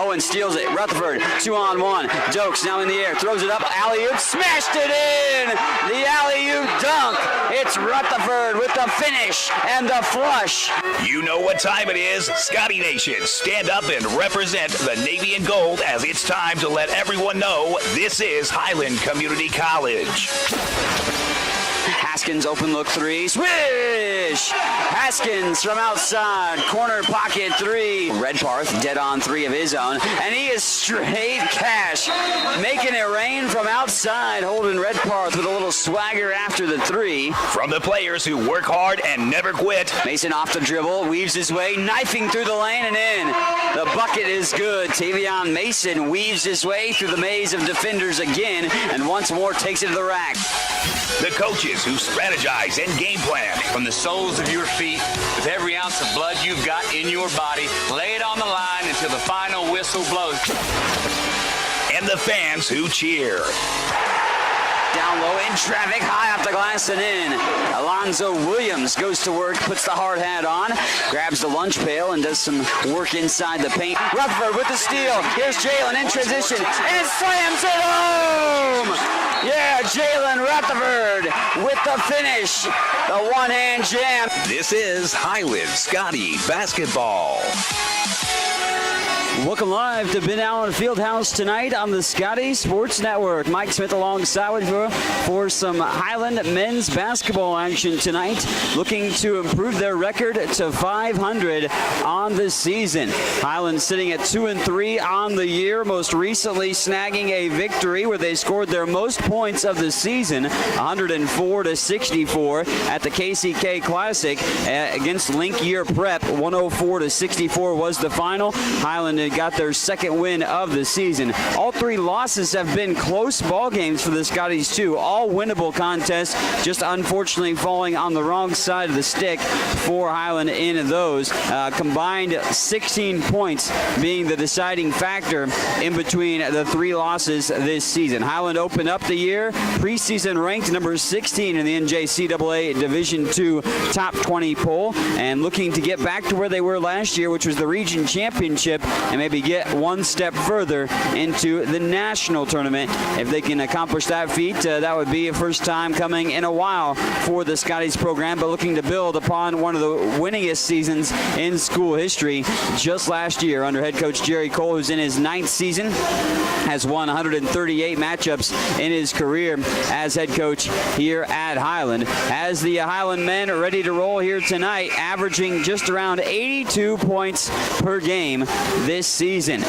Owen steals it. Rutherford, 2-on-1. Dokes now in the air, throws it up. Alley-oop, smashed it in. The alley-oop dunk. It's Rutherford with the finish and the flush. You know what time it is. Scotty Nation, stand up and represent the Navy and Gold as it's time to let everyone know this is Highland Community College. Haskins, open look three, swish! Haskins from outside, corner pocket three. Redparth dead on three of his own, and he is straight cash, making it rain from outside. Holden Redparth with a little swagger after the three. From the players who work hard and never quit. Mason off the dribble, weaves his way, knifing through the lane and in. The bucket is good. Tavion Mason weaves his way through the maze of defenders again, and once more takes it to the rack. The coaches who strategize and game plan. From the soles of your feet, with every ounce of blood you've got in your body, lay it on the line until the final whistle blows. And the fans who cheer. Down low in traffic, high off the glass and in. Alonzo Williams goes to work, puts the hard hat on, grabs the lunch pail and does some work inside the paint. Rutherford with the steal. Here's Jalen in transition and slams it home. Yeah, Jalen Rutherford with the finish. The one-hand jam. This is Highland Scotty Basketball. Welcome live to Ben Allen Fieldhouse tonight on the Scotty Sports Network. Mike Smith alongside with you for some Highland men's basketball action tonight, looking to improve their record to 500 on the season. Highland sitting at 2-3 on the year, most recently snagging a victory where they scored their most points of the season, 104-64 at the KCK Classic against Link Year Prep. 104-64 was the final. Highland got their second win of the season. All three losses have been close ball games for the Scotties too. All winnable contests, just unfortunately falling on the wrong side of the stick for Highland in those. Combined 16 points being the deciding factor in between the three losses this season. Highland opened up the year preseason ranked number 16 in the NJCAA Division II top 20 poll, and looking to get back to where they were last year, which was the region championship, and maybe get one step further into the national tournament. If they can accomplish that feat, that would be a first time coming in a while for the Scotties program, but looking to build upon one of the winningest seasons in school history just last year under head coach Jerry Cole, who's in his 9th season, has won 138 matchups in his career as head coach here at Highland. As the Highland men are ready to roll here tonight, averaging just around 82 points per game this season.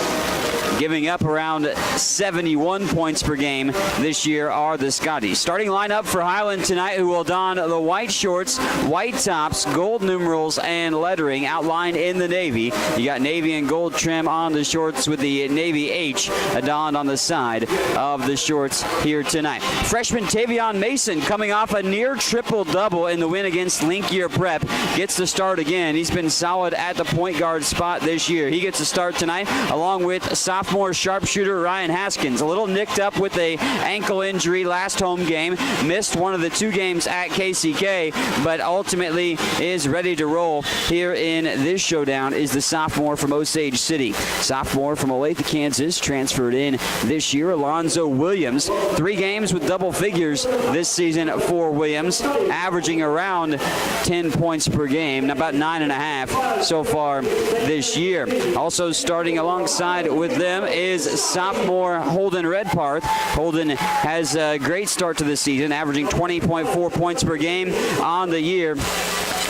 Giving up around 71 points per game this year are the Scotties. Starting lineup for Highland tonight, who will don the white shorts, white tops, gold numerals, and lettering outlined in the navy. You got navy and gold trim on the shorts with the navy H adorned on the side of the shorts here tonight. Freshman Tavion Mason, coming off a near triple-double in the win against Link Year Prep, gets the start again. He's been solid at the point guard spot this year. He gets the start tonight along with sophomore sharpshooter Ryan Haskins. A little nicked up with a ankle injury last home game. Missed one of the 2 games at KCK, but ultimately is ready to roll here in this showdown is the sophomore from Osage City. Sophomore from Olathe, Kansas, transferred in this year, Alonzo Williams. 3 games with double figures this season for Williams, averaging around 10 points per game, about 9.5 so far this year. Also starting alongside with them is sophomore Holden Redparth. Holden has a great start to the season, averaging 20.4 points per game on the year.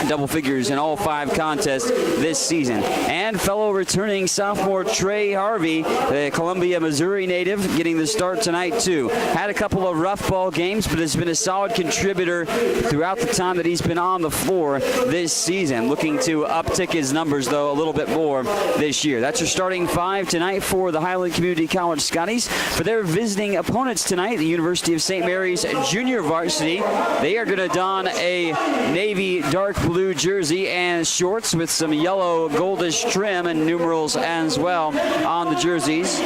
Double figures in all 5 contests this season. And fellow returning sophomore Trey Harvey, the Columbia, Missouri native, getting the start tonight too. Had a couple of rough ball games, but has been a solid contributor throughout the time that he's been on the floor this season. Looking to uptick his numbers, though, a little bit more this year. That's your starting 5 tonight for the Highland Community College Scotties. For their visiting opponents tonight, the University of St. Mary's Junior Varsity, they are going to don a navy dark blue blue jersey and shorts with some yellow goldish trim and numerals as well on the jerseys.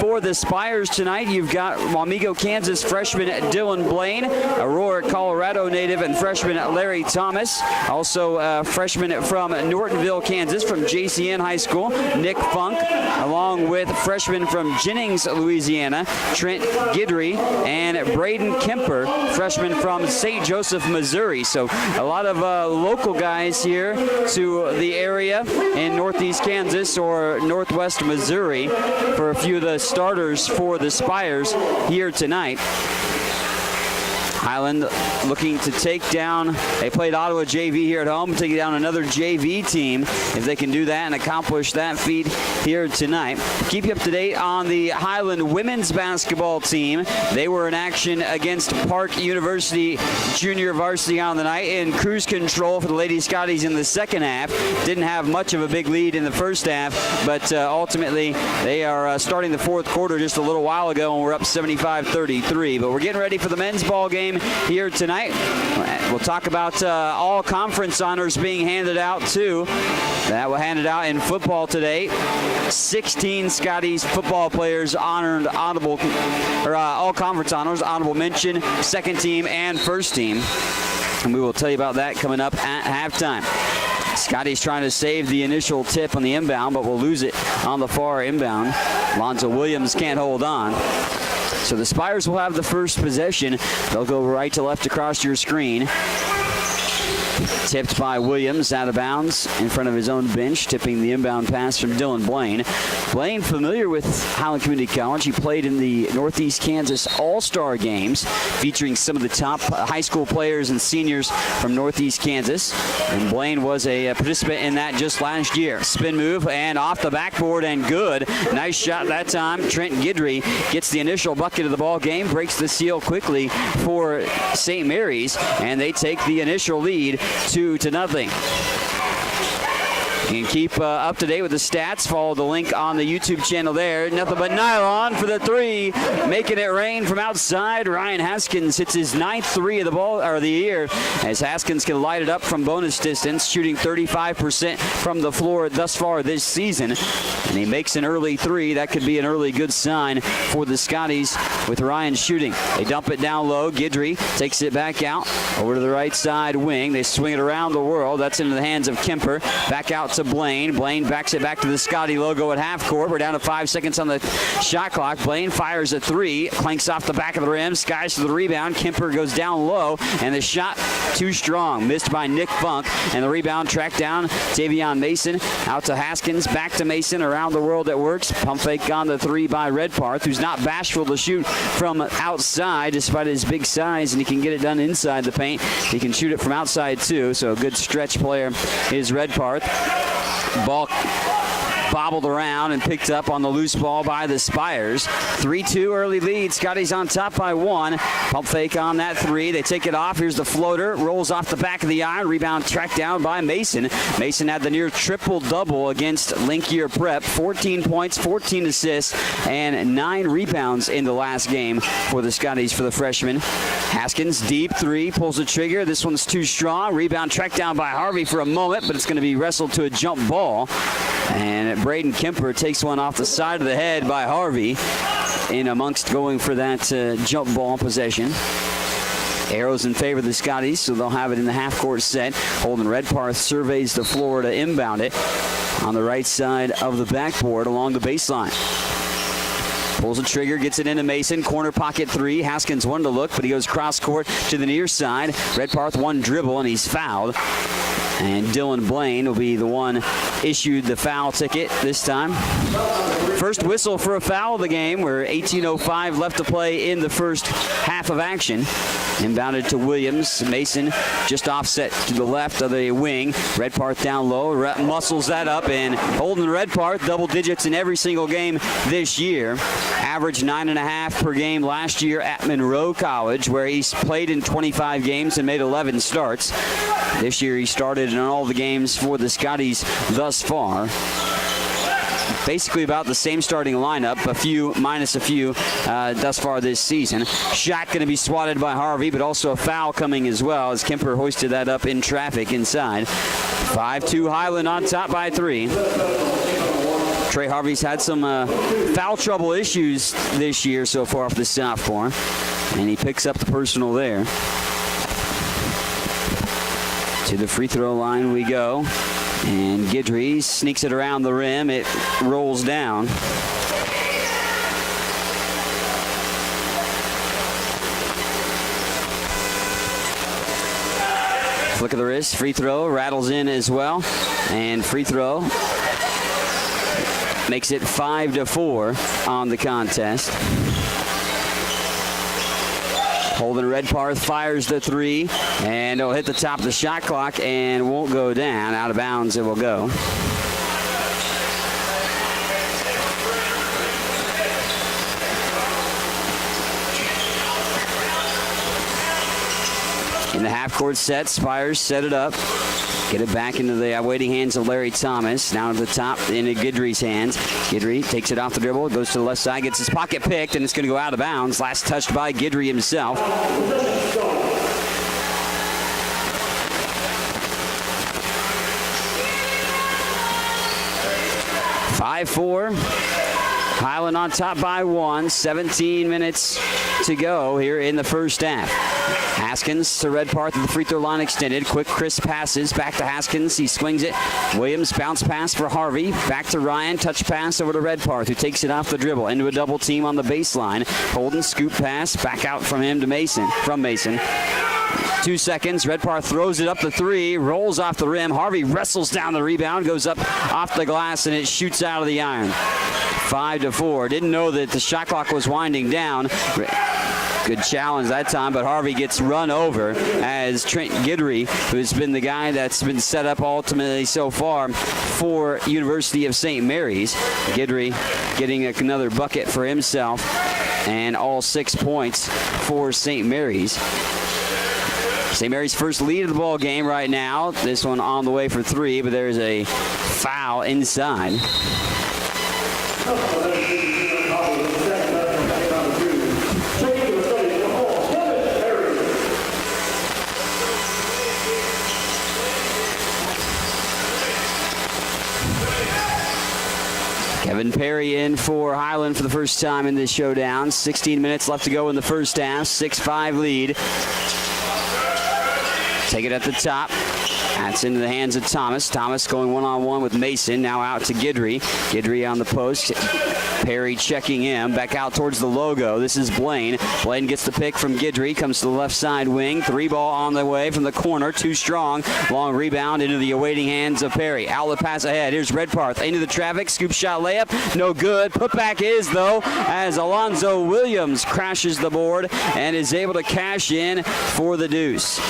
For the Spires tonight, you've got Wamego, Kansas freshman Dylan Blaine, Aurora, Colorado native and freshman Larry Thomas. Also freshman from Nortonville, Kansas from JCN High School, Nick Funk, along with freshman from Jennings, Louisiana, Trent Guidry, and Braden Kemper, freshman from St. Joseph, Missouri. So a lot of local guys here to the area in northeast Kansas or northwest Missouri for a few of the starters for the Spires here tonight. Highland looking to take down, they played Ottawa JV here at home, take down another JV team if they can do that and accomplish that feat here tonight. Keep you up to date on the Highland women's basketball team. They were in action against Park University junior varsity on the night in cruise control for the Lady Scotties in the second half. Didn't have much of a big lead in the first half, but ultimately they are starting the fourth quarter just a little while ago and we're up 75-33. But we're getting ready for the men's ball game here tonight. We'll talk about all conference honors being handed out too. That will handed out in football today. 16 Scotties football players honored honorable, or all conference honors, honorable mention, second team and first team. And we will tell you about that coming up at halftime. Scotty's trying to save the initial tip on the inbound, but will lose it on the far inbound. Lonzo Williams can't hold on. So the Spires will have the first possession. They'll go right to left across your screen. Tipped by Williams out of bounds in front of his own bench, tipping the inbound pass from Dylan Blaine. Blaine, familiar with Highland Community College. He played in the Northeast Kansas All-Star Games, featuring some of the top high school players and seniors from Northeast Kansas. And Blaine was a participant in that just last year. Spin move and off the backboard and good. Nice shot that time. Trent Guidry gets the initial bucket of the ball game, breaks the seal quickly for St. Mary's, and they take the initial lead 2-0. You can keep up to date with the stats. Follow the link on the YouTube channel there. Nothing but nylon for the three. Making it rain from outside. Ryan Haskins hits his 9th three of the ball or the year, as Haskins can light it up from bonus distance, shooting 35% from the floor thus far this season. And he makes an early three. That could be an early good sign for the Scotties with Ryan shooting. They dump it down low. Guidry takes it back out over to the right side wing. They swing it around the world. That's into the hands of Kemper. Back out to Blaine. Blaine backs it back to the Scotty logo at half court. We're down to 5 seconds on the shot clock. Blaine fires a three, clanks off the back of the rim, skies for the rebound. Kemper goes down low, and the shot too strong. Missed by Nick Funk, and the rebound tracked down. Tavion Mason out to Haskins, back to Mason. Around the world it works. Pump fake on the three by Redparth, who's not bashful to shoot from outside despite his big size, and he can get it done inside the paint. He can shoot it from outside too, so a good stretch player is Redparth. Ball bobbled around and picked up on the loose ball by the Spires. 3-2 early lead. Scotty's on top by one. Pump fake on that three. They take it off. Here's the floater. Rolls off the back of the iron. Rebound tracked down by Mason. Mason had the near triple-double against Linkier Prep. 14 points, 14 assists, and 9 rebounds in the last game for the Scotties for the freshman. Haskins, deep three, pulls the trigger. This one's too strong. Rebound tracked down by Harvey for a moment, but it's going to be wrestled to a jump ball. And Braden Kemper takes one off the side of the head by Harvey in amongst going for that jump ball possession. Arrows in favor of the Scotties, so they'll have it in the half-court set. Holden Redparth surveys the floor to inbound it on the right side of the backboard along the baseline. Pulls the trigger, gets it into Mason. Corner pocket three. Haskins one to look, but he goes cross-court to the near side. Redparth one dribble, and he's fouled. And Dylan Blaine will be the one issued the foul ticket this time. First whistle for a foul of the game. We're 18:05 left to play in the first half of action. Inbounded to Williams. Mason just offset to the left of the wing. Redparth down low. Muscles that up. And Holden Redparth, double digits in every single game this year. Averaged 9.5 per game last year at Monroe College, where he's played in 25 games and made 11 starts. This year he started in all the games for the Scotties thus far. basically about the same starting lineup, a few minus a few thus far this season. Shot going to be swatted by Harvey, but also a foul coming as well as Kemper hoisted that up in traffic inside. 5-2 Highland on top by 3. Trey Harvey's had some foul trouble issues this year so far for the sophomore, and he picks up the personal there. To the free throw line we go, and Guidry sneaks it around the rim. It rolls down. Flick of the wrist, free throw, rattles in as well, and free throw makes it 5-4 on the contest. Holden Redparth fires the 3, and it'll hit the top of the shot clock and won't go down. Out of bounds it will go. In the half-court set, Spires set it up. Get it back into the waiting hands of Larry Thomas. Now to the top into Guidry's hands. Guidry takes it off the dribble, goes to the left side, gets his pocket picked, and it's going to go out of bounds. Last touched by Guidry himself. (5-4). Highland on top by 1. 17 minutes to go here in the first half. Haskins to Redparth at the free throw line extended. Quick, crisp passes back to Haskins. He swings it. Williams bounce pass for Harvey. Back to Ryan. Touch pass over to Redparth, who takes it off the dribble into a double team on the baseline. Holden scoop pass back out from him to Mason. 2 seconds. Redparth throws it up the 3. Rolls off the rim. Harvey wrestles down the rebound. Goes up off the glass and it shoots out of the iron. 5-4. Didn't know that the shot clock was winding down. Good challenge that time, but Harvey gets run over as Trent Guidry, who's been the guy that's been set up ultimately so far for University of St. Mary's. Guidry getting another bucket for himself and all 6 points for St. Mary's. St. Mary's first lead of the ball game right now. This one on the way for 3, but there's a foul inside. Kevin Perry in for Highland for the first time in this showdown. 16 minutes left to go in the first half. 6-5 lead. Take it at the top. That's into the hands of Thomas. Thomas going one-on-one with Mason. Now out to Guidry. Guidry on the post. Perry checking him. Back out towards the logo. This is Blaine. Blaine gets the pick from Guidry. Comes to the left side wing. 3 ball on the way from the corner. Too strong. Long rebound into the awaiting hands of Perry. Outlet pass ahead. Here's Redparth. Into the traffic. Scoop shot layup. No good. Putback is, though, as Alonzo Williams crashes the board and is able to cash in for the deuce.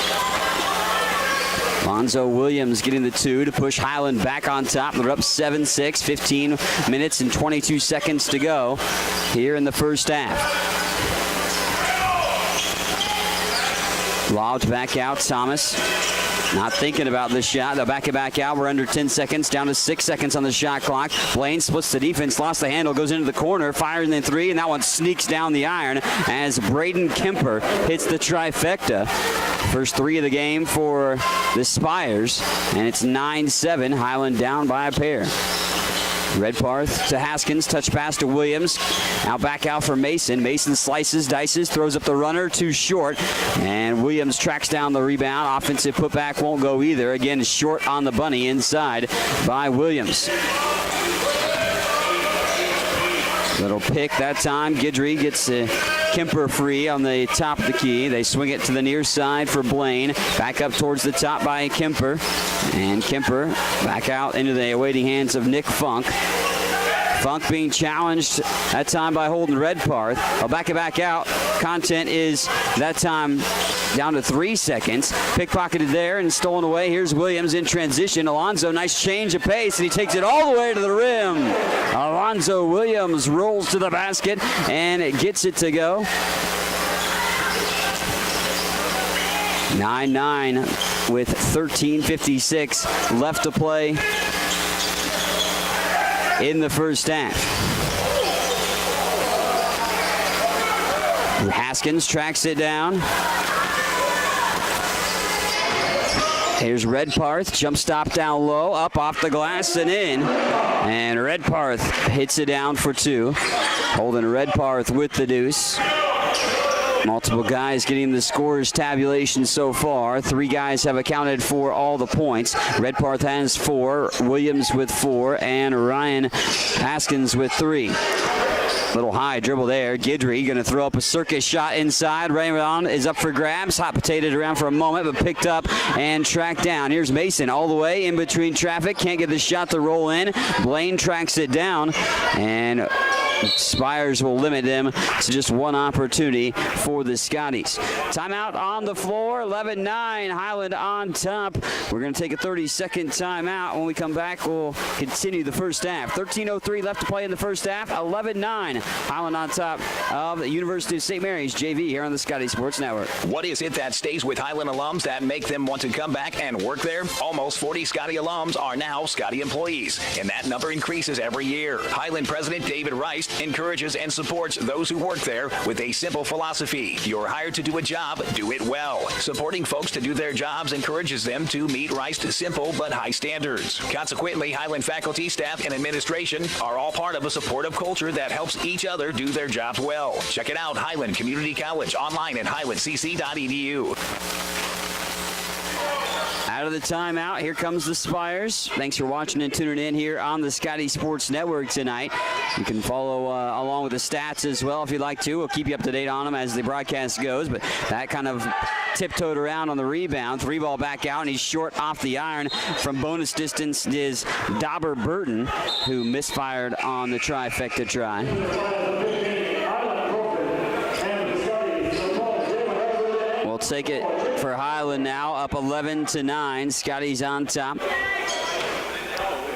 Alonzo Williams getting the 2 to push Highland back on top. They're up 7-6, 15 minutes and 22 seconds to go here in the first half. Lobbed back out, Thomas. Not thinking about this shot. They'll back it back out. We're under 10 seconds, down to 6 seconds on the shot clock. Blaine splits the defense, lost the handle, goes into the corner, fires in 3, and that one sneaks down the iron as Braden Kemper hits the trifecta. First 3 of the game for the Spires, and it's 9-7. Highland down by a pair. Redparth to Haskins, touch pass to Williams. Now back out for Mason. Mason slices, dices, throws up the runner, too short. And Williams tracks down the rebound. Offensive putback won't go either. Again, short on the bunny inside by Williams. Little pick that time. Guidry gets Kemper free on the top of the key. They swing it to the near side for Blaine. Back up towards the top by Kemper. And Kemper back out into the awaiting hands of Nick Funk. Funk being challenged that time by Holden Redparth. I'll back it back out. Content is that time down to 3 seconds. Pickpocketed there and stolen away. Here's Williams in transition. Alonzo, nice change of pace, and he takes it all the way to the rim. Alonzo Williams rolls to the basket and it gets it to go. 9-9 with 13:56 left to play in the first half. Haskins tracks it down. Here's Redparth, jump stop down low, up off the glass and in. And Redparth hits it down for 2. Holding Redparth with the deuce. Multiple guys getting the scores tabulation so far. 3 guys have accounted for all the points. Redparth has 4, Williams with 4, and Ryan Haskins with 3. Little high dribble there. Guidry going to throw up a circus shot inside. Raymond is up for grabs. Hot potatoed around for a moment, but picked up and tracked down. Here's Mason all the way in between traffic. Can't get the shot to roll in. Blaine tracks it down, and Spires will limit them to just one opportunity for the Scotties. Timeout on the floor. 11-9. Highland on top. We're going to take a 30-second timeout. When we come back, we'll continue the first half. 13:03 left to play in the first half. 11-9. Highland on top of the University of St. Mary's JV here on the Scotty Sports Network. What is it that stays with Highland alums that make them want to come back and work there? Almost 40 Scotty alums are now Scotty employees, and that number increases every year. Highland President David Rice encourages and supports those who work there with a simple philosophy. You're hired to do a job, do it well. Supporting folks to do their jobs encourages them to meet Rice's simple but high standards. Consequently, Highland faculty, staff, and administration are all part of a supportive culture that helps each other do their jobs well. Check it out, Highland Community College, online at highlandcc.edu. Out of the timeout, here comes the Spires. Thanks for watching and tuning in here on the Scotty Sports Network tonight. You can follow along with the stats as well if you'd like to. We'll keep you up to date on them as the broadcast goes, but that kind of tiptoed around on the rebound. 3-ball back out, and he's short off the iron. From bonus distance is Dauber Burton, who misfired on the trifecta try. We'll take it for Highland now, up 11-9. Scotty's on top.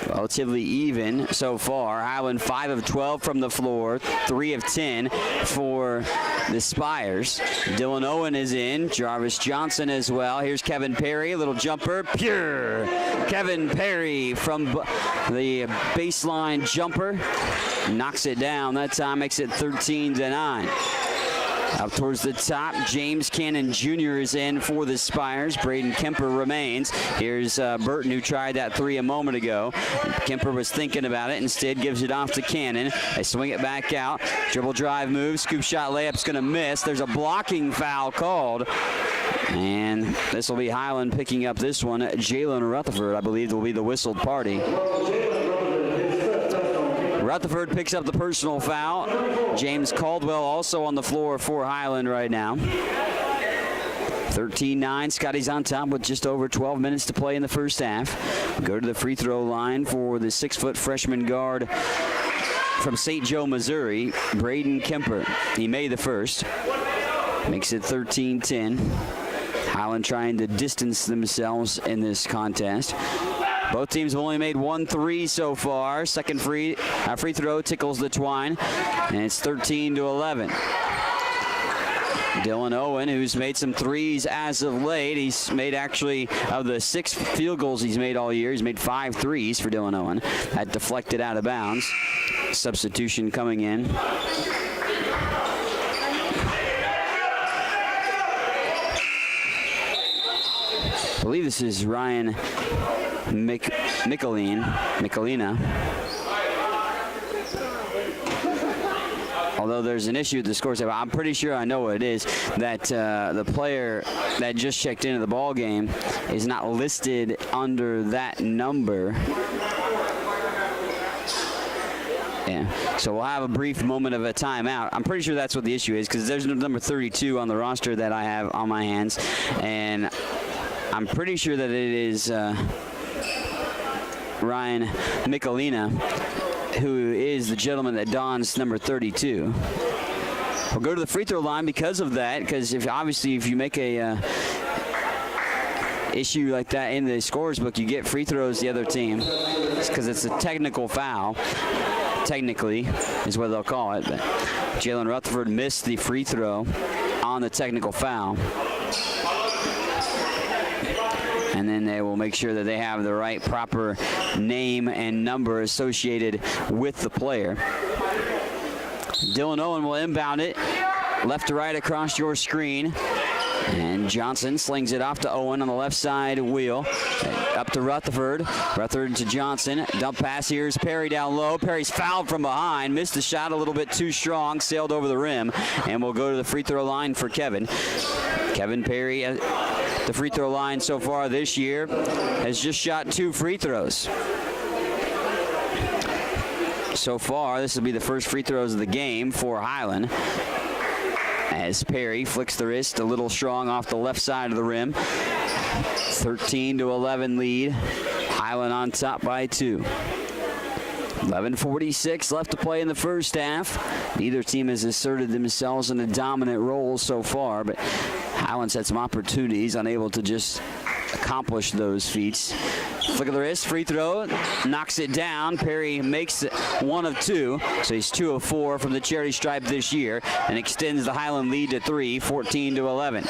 Relatively even so far. Highland 5 of 12 from the floor, 3 of 10 for the Spires. Dylan Owen is in, Jarvis Johnson as well. Here's Kevin Perry, a little jumper, pure. Kevin Perry from the baseline jumper, knocks it down. That time makes it 13-9. Up towards the top, James Cannon Jr. is in for the Spires. Braden Kemper remains. Here's Burton, who tried that 3 a moment ago. Kemper was thinking about it, instead gives it off to Cannon. They swing it back out. Dribble drive move, scoop shot layup's going to miss. There's a blocking foul called. And this will be Highland picking up this one. Jalen Rutherford, I believe, will be the whistled party. Rutherford picks up the personal foul. James Caldwell also on the floor for Highland right now. 13-9. Scotty's on top with just over 12 minutes to play in the first half. We'll go to the free throw line for the 6-foot freshman guard from St. Joe, Missouri, Braden Kemper. He made the first. Makes it 13-10. Highland trying to distance themselves in this contest. Both teams have only made 1 3 so far. Second free throw tickles the twine, and it's 13-11. Dylan Owen, who's made some threes as of late. He's made, actually, of the 6 field goals he's made all year, he's made 5 threes for Dylan Owen. That deflected out of bounds. Substitution coming in. I believe this is Ryan Michelina. Although there's an issue with the scores, I'm pretty sure I know what it is, that the player that just checked into the ball game is not listed under that number. Yeah, so we'll have a brief moment of a timeout. I'm pretty sure that's what the issue is, because there's number 32 on the roster that I have on my hands, and I'm pretty sure that it is Ryan Michelina, who is the gentleman that dons number 32. We'll go to the free throw line because of that, because if you make a issue like that in the scorers book, you get free throws the other team. It's because it's a technical foul. Technically is what they'll call it. But Jalen Rutherford missed the free throw on the technical foul. and then they will make sure that they have the right proper name and number associated with the player. Dylan Owen will inbound it left to right across your screen. And Johnson slings it off to Owen on the left side wheel. Up to Rutherford. Rutherford to Johnson. Dump pass. Here's Perry down low. Perry's fouled from behind. Missed the shot a little bit too strong. Sailed over the rim. And will go to the free throw line for Kevin. Kevin Perry at the free throw line so far this year has just shot 2 free throws. So far, this will be the first free throws of the game for Highland. As Perry flicks the wrist a little strong off the left side of the rim. 13-11 lead. Highland on top by 2. 11:46 left to play in the first half. Neither team has asserted themselves in a dominant role so far, but Highland's had some opportunities, unable to just accomplish those feats. Flick of the wrist, free throw, knocks it down. Perry makes it 1 of 2, so he's 2 of 4 from the charity stripe this year and extends the Highland lead to 3, 14-11.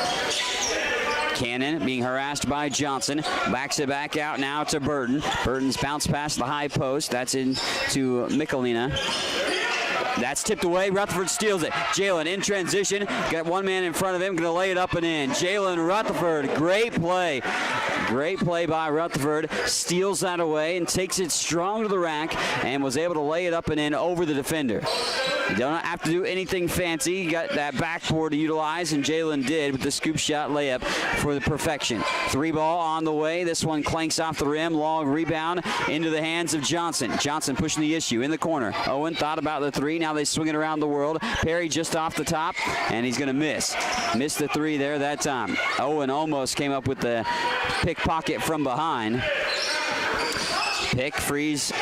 Cannon being harassed by Johnson. Backs it back out now to Burton. Burton's bounce past the high post. That's into Michelina. That's tipped away. Rutherford steals it. Jalen in transition. Got one man in front of him. Going to lay it up and in. Jalen Rutherford. Great play. Great play by Rutherford. Steals that away and takes it strong to the rack and was able to lay it up and in over the defender. You don't have to do anything fancy. You got that backboard to utilize, and Jalen did with the scoop shot layup for the perfection. 3 ball on the way. This one clanks off the rim. Long rebound into the hands of Johnson. Johnson pushing the issue in the corner. Owen thought about the 3. Now they swing it around the world. Perry just off the top, and he's going to miss. Missed the 3 there that time. Owen almost came up with the pickpocket from behind. Pick frees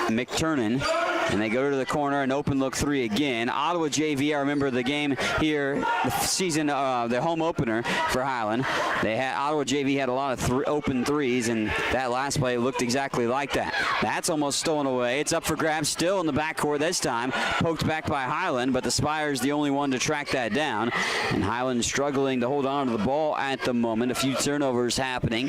McTurnan. And they go to the corner, an open look 3 again. Ottawa JV, I remember the game here, the season, the home opener for Highland. Ottawa JV had a lot of open 3s, and that last play looked exactly like that. That's almost stolen away. It's up for grabs still in the backcourt this time. Poked back by Highland, but the Spire's the only one to track that down. And Highland struggling to hold on to the ball at the moment. A few turnovers happening.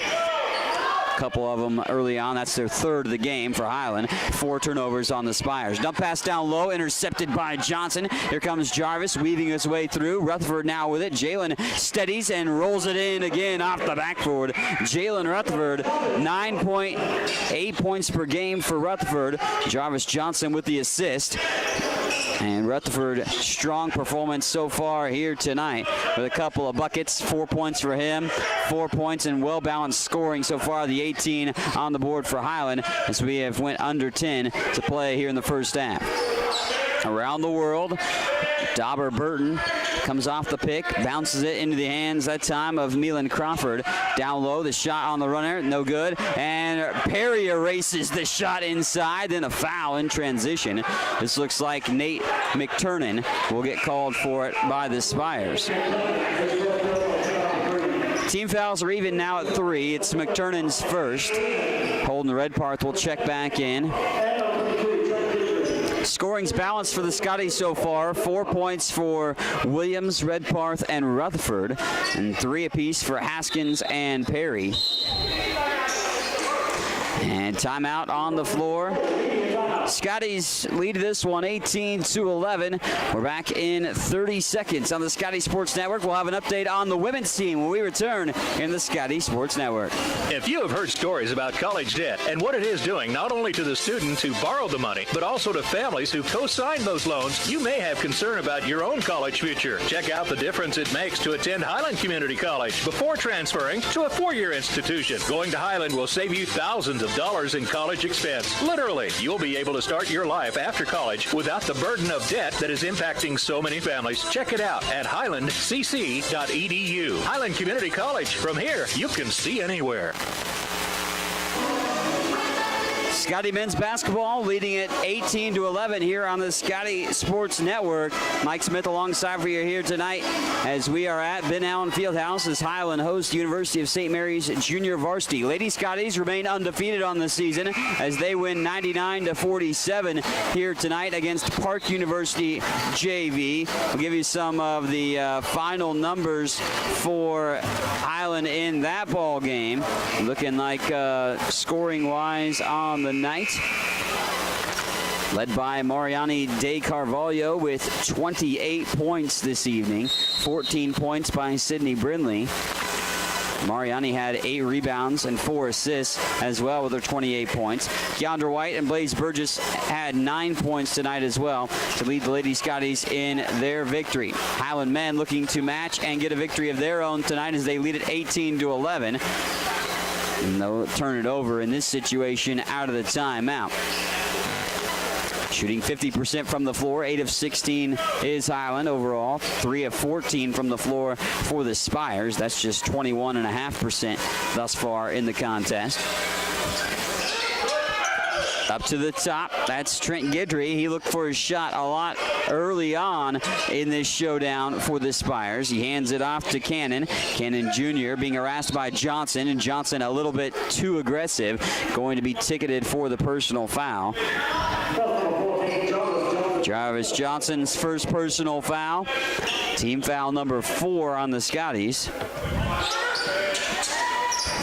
Couple of them early on. That's their 3rd of the game for Highland. 4 turnovers on the Spires. Dump pass down low, intercepted by Johnson. Here comes Jarvis weaving his way through. Rutherford now with it. Jalen steadies and rolls it in again off the backboard. Jalen Rutherford, 9.8 points per game for Rutherford. Jarvis Johnson with the assist. And Rutherford, strong performance so far here tonight with a couple of buckets. 4 points for him, 4 points and well-balanced scoring so far. The 18 on the board for Highland as we have went under 10 to play here in the first half. Around the world, Dauber Burton comes off the pick, bounces it into the hands that time of Milan Crawford. Down low, the shot on the runner, no good. And Perry erases the shot inside, then a foul in transition. This looks like Nate McTurnan will get called for it by the Spires. Team fouls are even now at 3. It's McTurnan's first. Holden Redparth will check back in. Scoring's balanced for the Scotties so far. 4 points for Williams, Redparth, and Rutherford, and 3 apiece for Haskins and Perry. And timeout on the floor. Scotties lead this one 18-11. We're back in 30 seconds on the Scotty Sports Network. We'll have an update on the women's team when we return in the Scotty Sports Network. If you have heard stories about college debt and what it is doing not only to the students who borrowed the money, but also to families who co-signed those loans, you may have concern about your own college future. Check out the difference it makes to attend Highland Community College before transferring to a 4-year institution. Going to Highland will save you thousands of dollars in college expense. Literally, you'll be able to start your life after college without the burden of debt that is impacting so many families. Check it out at highlandcc.edu. Highland Community College. From here, you can see anywhere. Scotty men's basketball leading it 18-11 here on the Scotty Sports Network. Mike Smith alongside for you here tonight as we are at Ben Allen Fieldhouse as Highland hosts University of St. Mary's Junior Varsity. Lady Scotties remain undefeated on the season as they win 99-47 here tonight against Park University JV. We'll give you some of the final numbers for Highland in that ball game. Looking like scoring-wise on the night, led by Mariani De Carvalho with 28 points this evening, 14 points by Sydney Brindley. Mariani had 8 rebounds and 4 assists as well with her 28 points. Keandra White and Blaze Burgess had 9 points tonight as well to lead the Lady Scotties in their victory. Highland men looking to match and get a victory of their own tonight as they lead it 18-11. And they'll turn it over in this situation out of the timeout. Shooting 50% from the floor, 8 of 16 is Highland overall, 3 of 14 from the floor for the Spires. That's just 21.5% thus far in the contest. Up to the top, that's Trent Guidry. He looked for his shot a lot early on in this showdown for the Spires. He hands it off to Cannon. Cannon Jr. being harassed by Johnson, and Johnson a little bit too aggressive, going to be ticketed for the personal foul. Jarvis Johnson's first personal foul. Team foul number 4 on the Scotties.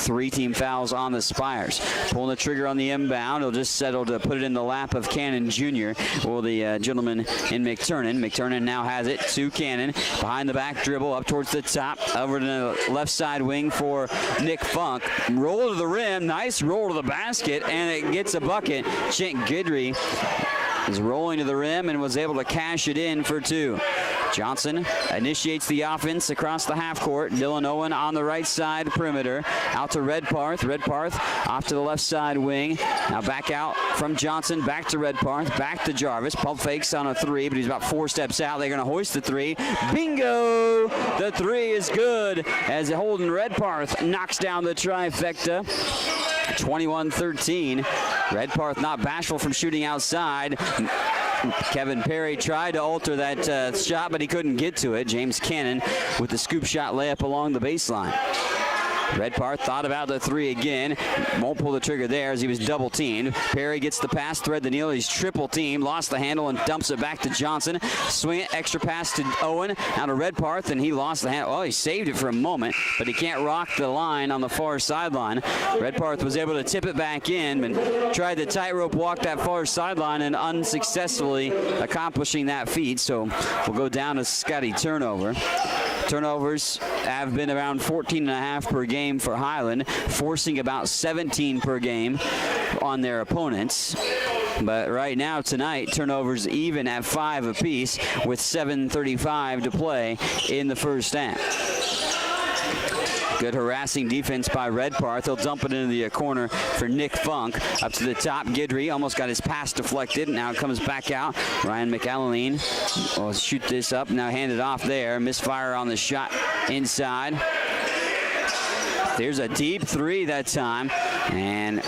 3 team fouls on the Spires. Pulling the trigger on the inbound. He'll just settle to put it in the lap of Cannon Jr. Well, the gentleman in McTurnan. McTurnan now has it to Cannon. Behind the back dribble up towards the top. Over to the left side wing for Nick Funk. Roll to the rim. Nice roll to the basket. And it gets a bucket. Trent Guidry is rolling to the rim and was able to cash it in for 2. Johnson initiates the offense across the half court. Dylan Owen on the right side perimeter. Out to Redparth. Redparth off to the left side wing. Now back out from Johnson. Back to Redparth. Back to Jarvis. Pump fakes on a 3, but he's about 4 steps out. They're going to hoist the 3. Bingo! The 3 is good as Holden Redparth knocks down the trifecta. 21-13. Redparth not bashful from shooting outside. Kevin Perry tried to alter that shot, but he couldn't get to it. James Cannon with the scoop shot layup along the baseline. Redparth thought about the 3 again. Won't pull the trigger there as he was double teamed. Perry gets the pass, thread the needle. He's triple teamed, lost the handle and dumps it back to Johnson. Swing it, extra pass to Owen. Now to Redparth, and he lost the handle. Oh, he saved it for a moment, but he can't rock the line on the far sideline. Redparth was able to tip it back in and tried the tightrope walk that far sideline and unsuccessfully accomplishing that feat. So we'll go down to Scotty turnover. Turnovers have been around 14.5 per game for Highland, forcing about 17 per game on their opponents. But right now, tonight, turnovers even at 5 apiece with 7:35 to play in the first half. Good harassing defense by Redparth. He'll dump it into the corner for Nick Funk. Up to the top, Guidry almost got his pass deflected. Now it comes back out. Ryan McAlleen will shoot this up. Now hand it off there. Misfire on the shot inside. There's a deep 3 that time. And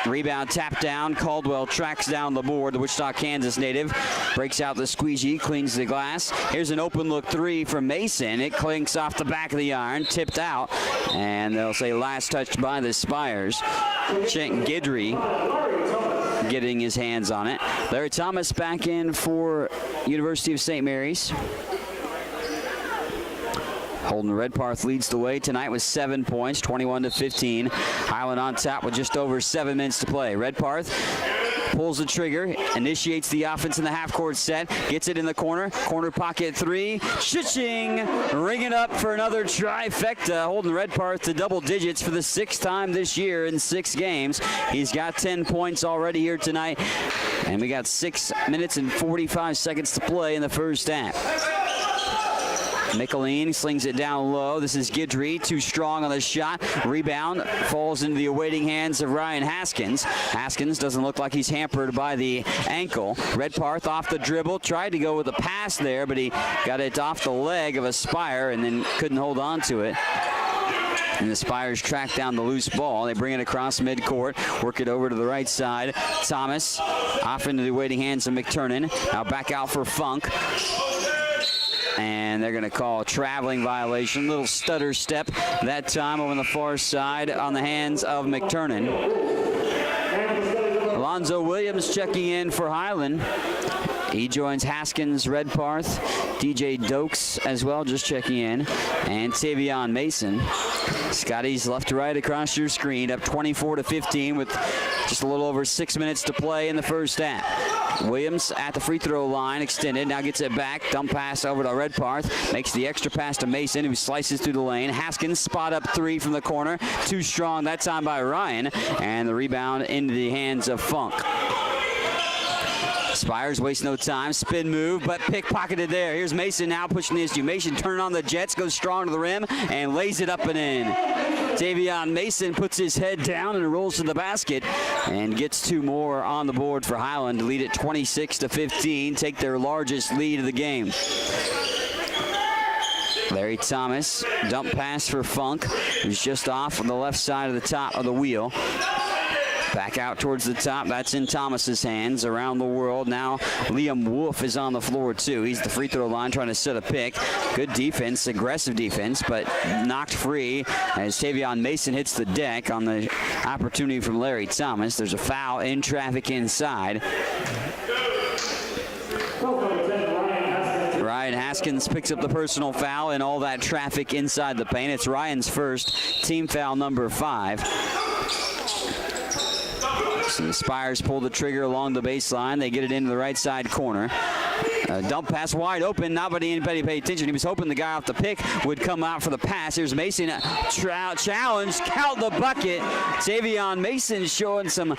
rebound tap down. Caldwell tracks down the board. The Wichita, Kansas native breaks out the squeegee, cleans the glass. Here's an open look 3 from Mason. It clinks off the back of the iron, tipped out. And they'll say last touched by the Spires. Trent Guidry getting his hands on it. Larry Thomas back in for University of St. Mary's. Holden Redparth leads the way tonight with 7 points, 21-15. Highland on top with just over 7 minutes to play. Redparth pulls the trigger, initiates the offense in the half-court set, gets it in the corner pocket 3, shitching, ringing up for another trifecta. Holden Redparth to double digits for the 6th time this year in 6 games. He's got 10 points already here tonight, and we got 6 minutes and 45 seconds to play in the first half. McAleen slings it down low. This is Guidry, too strong on the shot. Rebound falls into the awaiting hands of Ryan Haskins. Haskins doesn't look like he's hampered by the ankle. Redparth off the dribble, tried to go with a pass there, but he got it off the leg of a Spire and then couldn't hold on to it. And the Spires track down the loose ball. They bring it across midcourt, work it over to the right side. Thomas off into the waiting hands of McTurnan. Now back out for Funk. And they're going to call a traveling violation. Little stutter step that time over on the far side on the hands of McTurnan. Alonzo Williams checking in for Highland. He joins Haskins, Redparth, DJ Dokes as well, just checking in, and Tavion Mason. Scotty's left to right across your screen, up 24-15 with just a little over 6 minutes to play in the first half. Williams at the free throw line, extended, now gets it back, dump pass over to Redparth, makes the extra pass to Mason, who slices through the lane. Haskins spot up three from the corner, too strong that time by Ryan, and the rebound into the hands of Funk. Spires waste no time, spin move, but pickpocketed there. Here's Mason now pushing the issue. Mason turning on the Jets, goes strong to the rim, and lays it up and in. Tavion Mason puts his head down and rolls to the basket and gets two more on the board for Highland to lead it 26-15, take their largest lead of the game. Larry Thomas, dump pass for Funk, who's just off on the left side of the top of the wheel. Back out towards the top. That's in Thomas's hands. Around the world now, Liam Wolf is on the floor too. He's the free throw line trying to set a pick. Good defense, aggressive defense, but knocked free as Tavion Mason hits the deck on the opportunity from Larry Thomas. There's a foul in traffic inside. Ryan Haskins picks up the personal foul and all that traffic inside the paint. It's Ryan's first, team foul number 5. So the Spires pull the trigger along the baseline. They get it into the right side corner. Dump pass wide open. Not anybody paid attention. He was hoping the guy off the pick would come out for the pass. Here's Mason. Challenge. Count the bucket. Tavion Mason showing some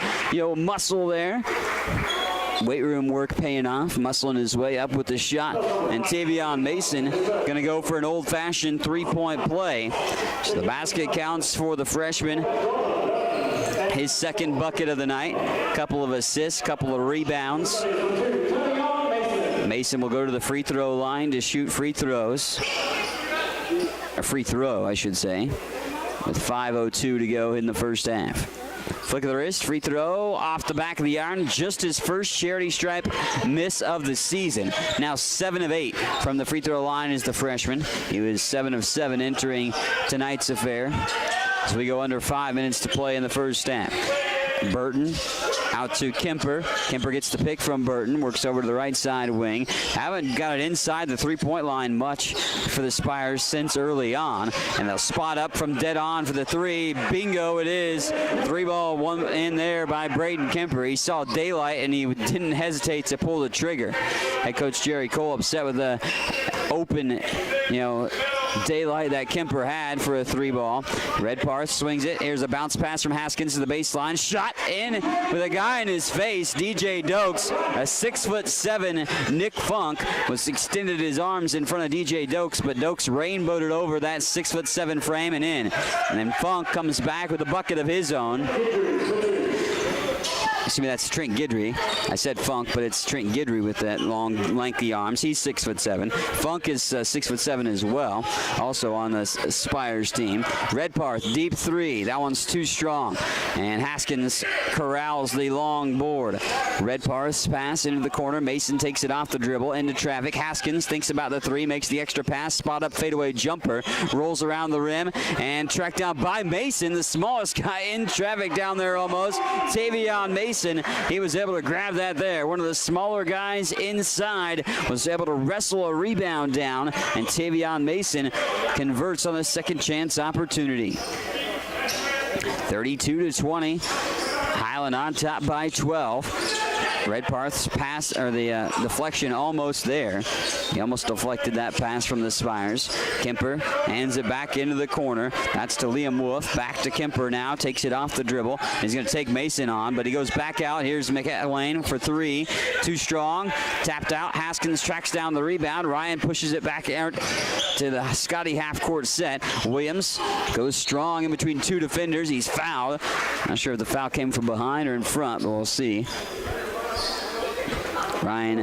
muscle there. Weight room work paying off. Muscling his way up with the shot. And Tavion Mason going to go for an old-fashioned three-point play. So the basket counts for the freshman. His second bucket of the night, couple of assists, couple of rebounds. Mason will go to the free throw line to shoot free throws. A free throw, I should say, with 5:02 to go in the first half. Flick of the wrist, free throw off the back of the iron. Just his first charity stripe miss of the season. Now 7 of 8 from the free throw line is the freshman. He was 7 of 7 entering tonight's affair. So we go under 5 minutes to play in the first half. Burton out to Kemper. Kemper gets the pick from Burton, works over to the right side wing. Haven't got it inside the three-point line much for the Spires since early on. And they'll spot up from dead on for the three. Bingo it is. 3-ball one in there by Braden Kemper. He saw daylight and he didn't hesitate to pull the trigger. Head coach Jerry Cole upset with the open, daylight that Kemper had for a 3-ball. Redparth swings it. Here's a bounce pass from Haskins to the baseline. Shot in with a guy in his face. DJ Dokes, a 6'7" Nick Funk, was extended his arms in front of DJ Dokes, but Dokes rainbowed it over that 6'7" frame and in. And then Funk comes back with a bucket of his own. Excuse me, that's Trent Guidry. I said Funk, but it's Trent Guidry with that long, lengthy arms. He's 6'7". Funk is 6'7" as well, also on the Spires team. Redparth, deep three. That one's too strong. And Haskins corrals the long board. Redparth's pass into the corner. Mason takes it off the dribble into traffic. Haskins thinks about the three, makes the extra pass, spot up fadeaway jumper, rolls around the rim, and tracked down by Mason, the smallest guy in traffic down there almost. Tavion Mason. He was able to grab that there. One of the smaller guys inside was able to wrestle a rebound down, and Tavion Mason converts on a second chance opportunity. 32-20. Highland on top by 12. Redparth's pass, or the deflection, almost there. He almost deflected that pass from the Spires. Kemper hands it back into the corner. That's to Liam Wolf. Back to Kemper now. Takes it off the dribble. He's going to take Mason on, but he goes back out. Here's McElwain for three. Too strong. Tapped out. Haskins tracks down the rebound. Ryan pushes it back out to the Scotty half-court set. Williams goes strong in between two defenders. He's fouled. Not sure if the foul came from behind or in front, but we'll see. Ryan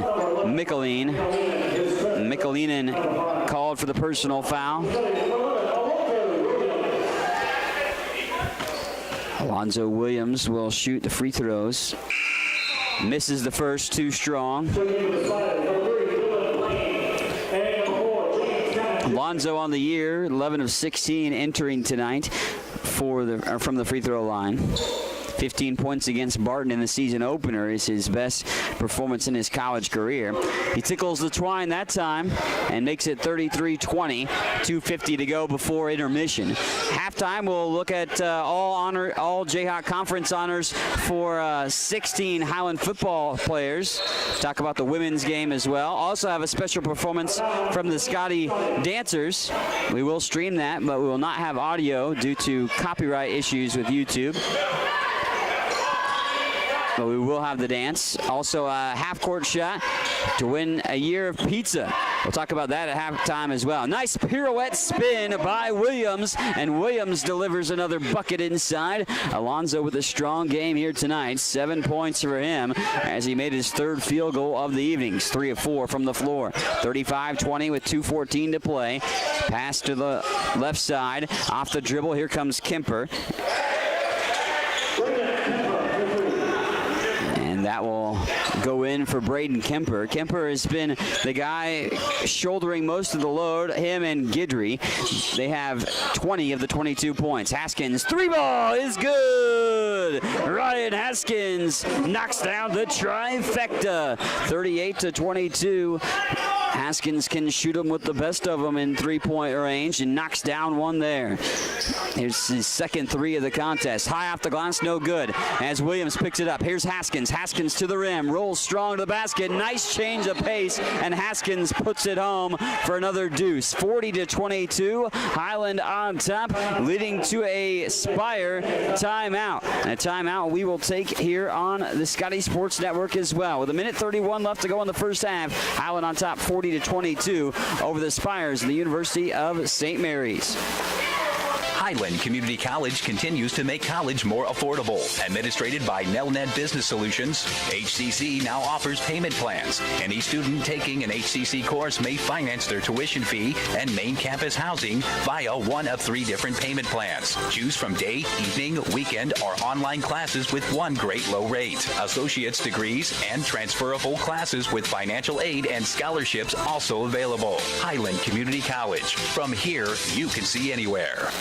Mikkelinen called for the personal foul. Alonzo Williams will shoot the free throws. Misses the first, too strong. Alonzo on the year, 11 of 16 entering tonight from the free throw line. 15 points against Barton in the season opener is his best performance in his college career. He tickles the twine that time and makes it 33-20, 2:50 to go before intermission. Halftime, we'll look at all Jayhawk Conference honors for 16 Highland football players. Talk about the women's game as well. Also have a special performance from the Scotty Dancers. We will stream that, but we will not have audio due to copyright issues with YouTube. But we will have the dance. Also a half-court shot to win a year of pizza. We'll talk about that at halftime as well. Nice pirouette spin by Williams, and Williams delivers another bucket inside. Alonzo with a strong game here tonight. 7 points for him as he made his third field goal of the evening. 3 of 4 from the floor. 35-20 with 2:14 to play. Pass to the left side. Off the dribble, here comes Kemper. That will go in for Braden Kemper. Kemper has been the guy shouldering most of the load, him and Guidry. They have 20 of the 22 points. Haskins, 3-ball is good. Ryan Haskins knocks down the trifecta. 38-22. Haskins can shoot them with the best of them in three-point range and knocks down one there. Here's his second three of the contest. High off the glass, no good. As Williams picks it up, here's Haskins. Haskins to the rim, rolls strong to the basket. Nice change of pace, and Haskins puts it home for another deuce. 40-22, Highland on top, leading to a Spire timeout. And a timeout we will take here on the Scotty Sports Network as well. With 1:31 left to go in the first half, Highland on top 40-22 over the Spires of the University of St. Mary's. Highland Community College continues to make college more affordable. Administrated by Nelnet Business Solutions, HCC now offers payment plans. Any student taking an HCC course may finance their tuition fee and main campus housing via one of 3 different payment plans. Choose from day, evening, weekend, or online classes with one great low rate. Associate's degrees and transferable classes with financial aid and scholarships also available. Highland Community College. From here, you can see anywhere.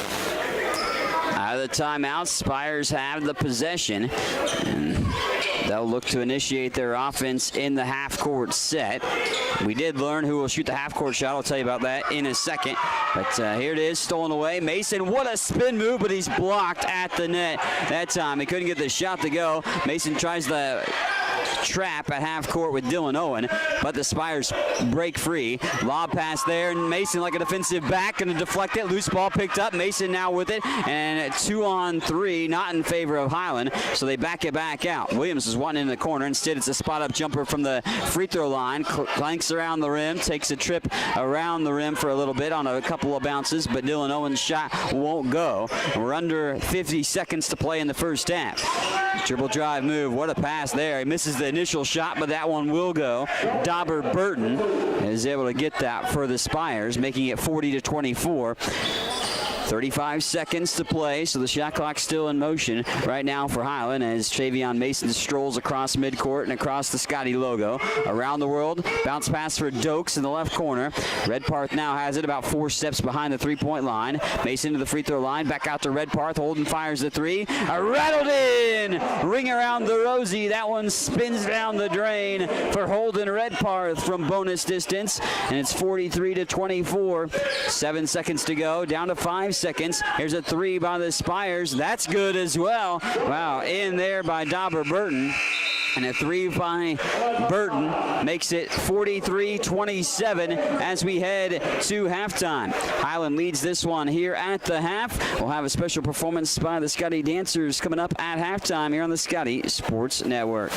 Out of the timeout, Spires have the possession, and they'll look to initiate their offense in the half-court set. We did learn who will shoot the half-court shot. I'll tell you about that in a second. But here it is, stolen away. Mason, what a spin move, but he's blocked at the net that time. He couldn't get the shot to go. Mason tries the trap at half court with Dylan Owen, but the Spires break free. Lob pass there, and Mason like a defensive back, going to deflect it. Loose ball picked up. Mason now with it, and 2-on-3, not in favor of Highland, so they back it back out. Williams is wanting in the corner. Instead, it's a spot-up jumper from the free throw line. Clanks around the rim, takes a trip around the rim for a little bit on a couple of bounces, but Dylan Owen's shot won't go. We're under 50 seconds to play in the first half. Dribble drive move. What a pass there. He misses the initial shot, but that one will go. Dauber Burton is able to get that for the Spires, making it 40-24. 35 seconds to play, so the shot clock's still in motion right now for Highland as Travion Mason strolls across midcourt and across the Scotty logo. Around the world, bounce pass for Dokes in the left corner. Redparth now has it about 4 steps behind the three-point line. Mason to the free throw line, back out to Redparth. Holden fires the three. Rattled in! Ring around the rosy. That one spins down the drain for Holden Redparth from bonus distance, and it's 43-24. 7 seconds to go, down to 5 seconds. Here's a three by the Spires. That's good as well. Wow, in there by Dauber Burton. And a three by Burton makes it 43-27 as we head to halftime. Highland leads this one here at the half. We'll have a special performance by the Scotty Dancers coming up at halftime here on the Scotty Sports Network.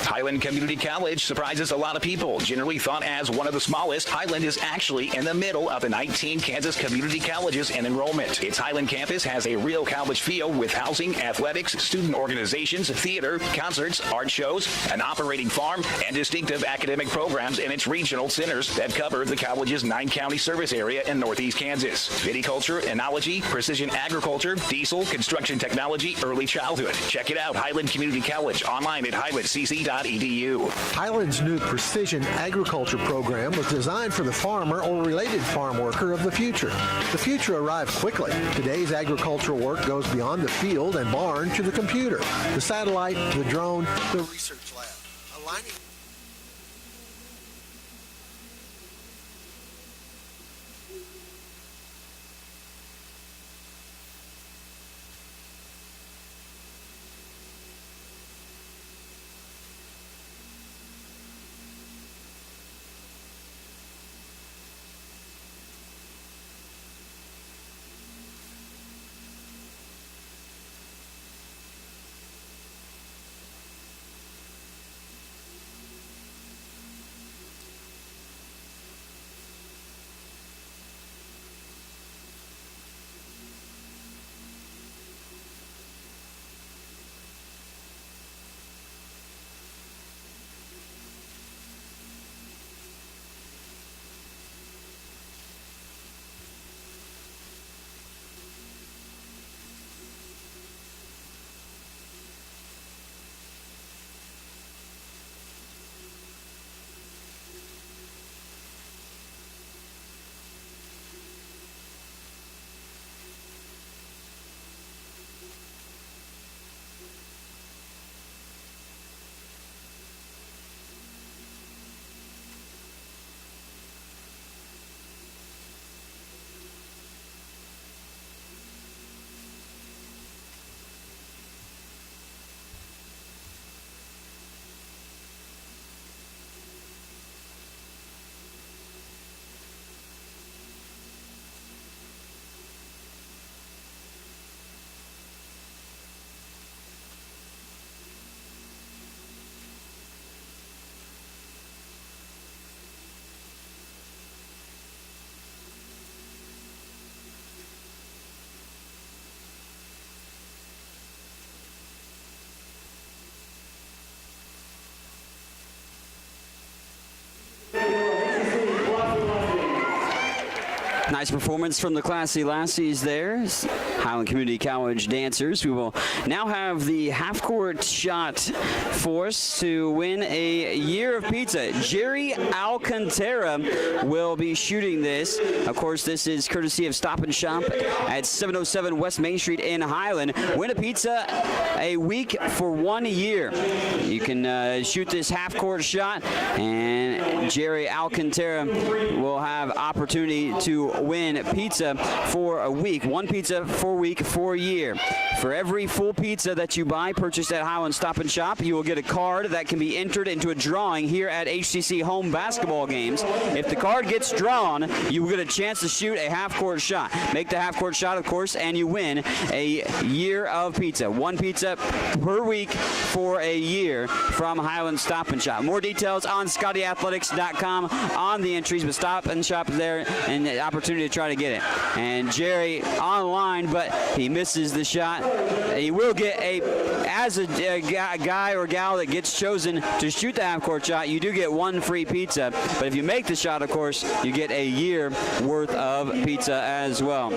Highland Community College surprises a lot of people. Generally thought as one of the smallest, Highland is actually in the middle of the 19 Kansas community colleges in enrollment. Its Highland campus has a real college feel with housing, athletics, student organizations, theater, concerts, art shows, an operating farm, and distinctive academic programs in its regional centers that cover the college's 9-county service area in northeast Kansas. Viticulture, enology, precision agriculture, diesel, construction technology, early childhood. Check it out, Highland Community College, online at highlandcc.edu. Highland's new precision agriculture program was designed for the farmer or related farm worker of the future. The future arrived quickly. Today's agricultural work goes beyond the field and barn to the computer, the satellite, the drone, the research lab. Aligning Nice performance from the Classy Lassies there. Highland Community College dancers. We will now have the half-court shot force to win a year of pizza. Jerry Alcantara will be shooting this. Of course, this is courtesy of Stop and Shop at 707 West Main Street in Highland. Win a pizza a week for 1 year. You can shoot this half-court shot, and Jerry Alcantara will have opportunity to win pizza for a week. One pizza for a week for a year. For every full pizza that you buy purchased at Highland Stop and Shop, you will get a card that can be entered into a drawing here at HCC home basketball games. If the card gets drawn, you will get a chance to shoot a half-court shot. Make the half-court shot, of course, and you win a year of pizza. One pizza per week for a year from Highland Stop and Shop. More details on ScottyAthletics.com on the entries, but Stop and Shop there and the opportunity to try to get it. And Jerry online, but he misses the shot. He will get as a guy or gal that gets chosen to shoot the half-court shot, you do get one free pizza. But if you make the shot, of course, you get a year worth of pizza as well.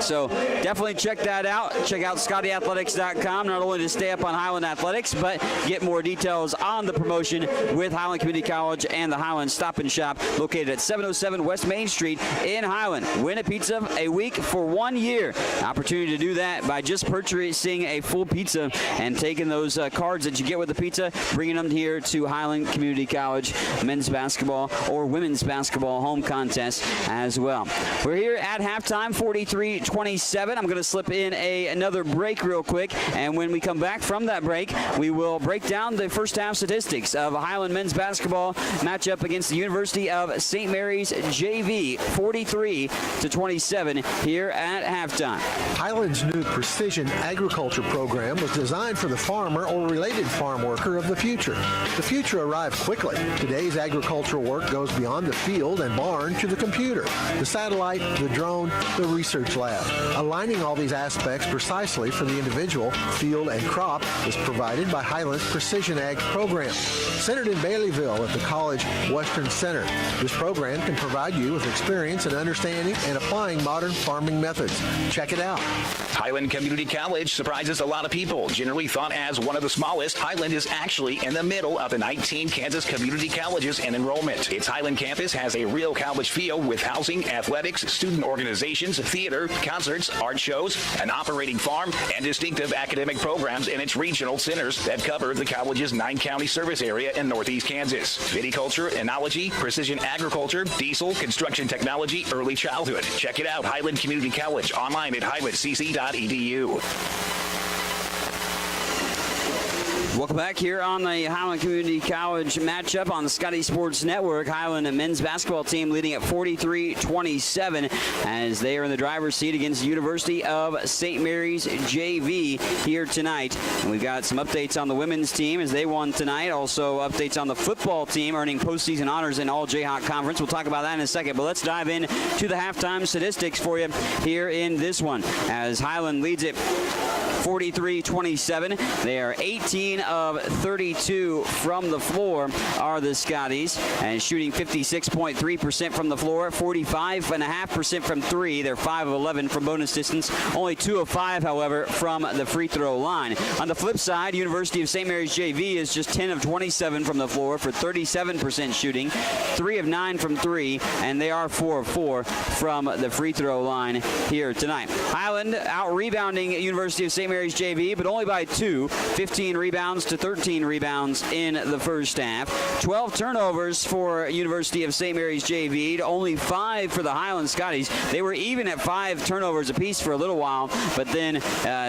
So definitely check that out. Check out ScottyAthletics.com, not only to stay up on Highland Athletics, but get more details on the promotion with Highland Community College and the Highland Stop and Shop located at 707 West Main Street in Highland. Win a pizza a week for 1 year. Opportunity to do that by just purchasing a full pizza and taking those cards that you get with the pizza, bringing them here to Highland Community College men's basketball or women's basketball home contest as well. We're here at halftime, 43 43-27. I'm going to slip in another break real quick, and when we come back from that break, we will break down the first half statistics of a Highland men's basketball matchup against the University of St. Mary's JV, 43-27 here at halftime. Highland's new precision agriculture program was designed for the farmer or related farm worker of the future. The future arrived quickly. Today's agricultural work goes beyond the field and barn to the computer, the satellite, the drone, the research lab. Aligning all these aspects precisely for the individual, field, and crop is provided by Highland's Precision Ag program. Centered in Baileyville at the College Western Center, this program can provide you with experience in understanding and applying modern farming methods. Check it out. Highland Community College surprises a lot of people. Generally thought as one of the smallest, Highland is actually in the middle of the 19 Kansas community colleges in enrollment. Its Highland campus has a real college feel with housing, athletics, student organizations, theater, concerts, art shows, an operating farm, and distinctive academic programs in its regional centers that cover the college's 9-county service area in northeast Kansas. Viticulture, enology, precision agriculture, diesel, construction technology, early childhood. Check it out, Highland Community College, online at highlandcc.edu. Welcome back here on the Highland Community College matchup on the Scotty Sports Network. Highland men's basketball team leading at 43-27 as they are in the driver's seat against the University of St. Mary's JV here tonight. And we've got some updates on the women's team as they won tonight. Also updates on the football team earning postseason honors in all Jayhawk Conference. We'll talk about that in a second, but let's dive in to the halftime statistics for you here in this one as Highland leads it 43-27. They are 18 of 32 from the floor are the Scotties, and shooting 56.3% from the floor, 45.5% from three. They're 5 of 11 from bonus distance, only 2 of 5, however, from the free throw line. On the flip side, University of St. Mary's JV is just 10 of 27 from the floor for 37% shooting, 3 of 9 from three, and they are 4 of 4 from the free throw line here tonight. Highland out-rebounding University of St. Mary's JV, but only by 2, 15 rebounds to 13 rebounds in the first half. 12 turnovers for University of St. Mary's JV, only 5 for the Highland Scotties. They were even at 5 turnovers apiece for a little while, but then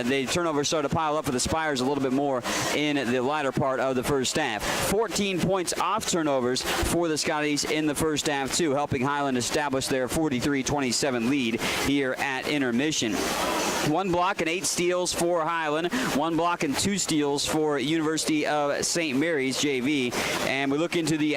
the turnovers started to pile up for the Spires a little bit more in the latter part of the first half. 14 points off turnovers for the Scotties in the first half, too, helping Highland establish their 43-27 lead here at intermission. 1 block and 8 steals for Highland, 1 block and 2 steals for University of St. Mary's JV. And we look into the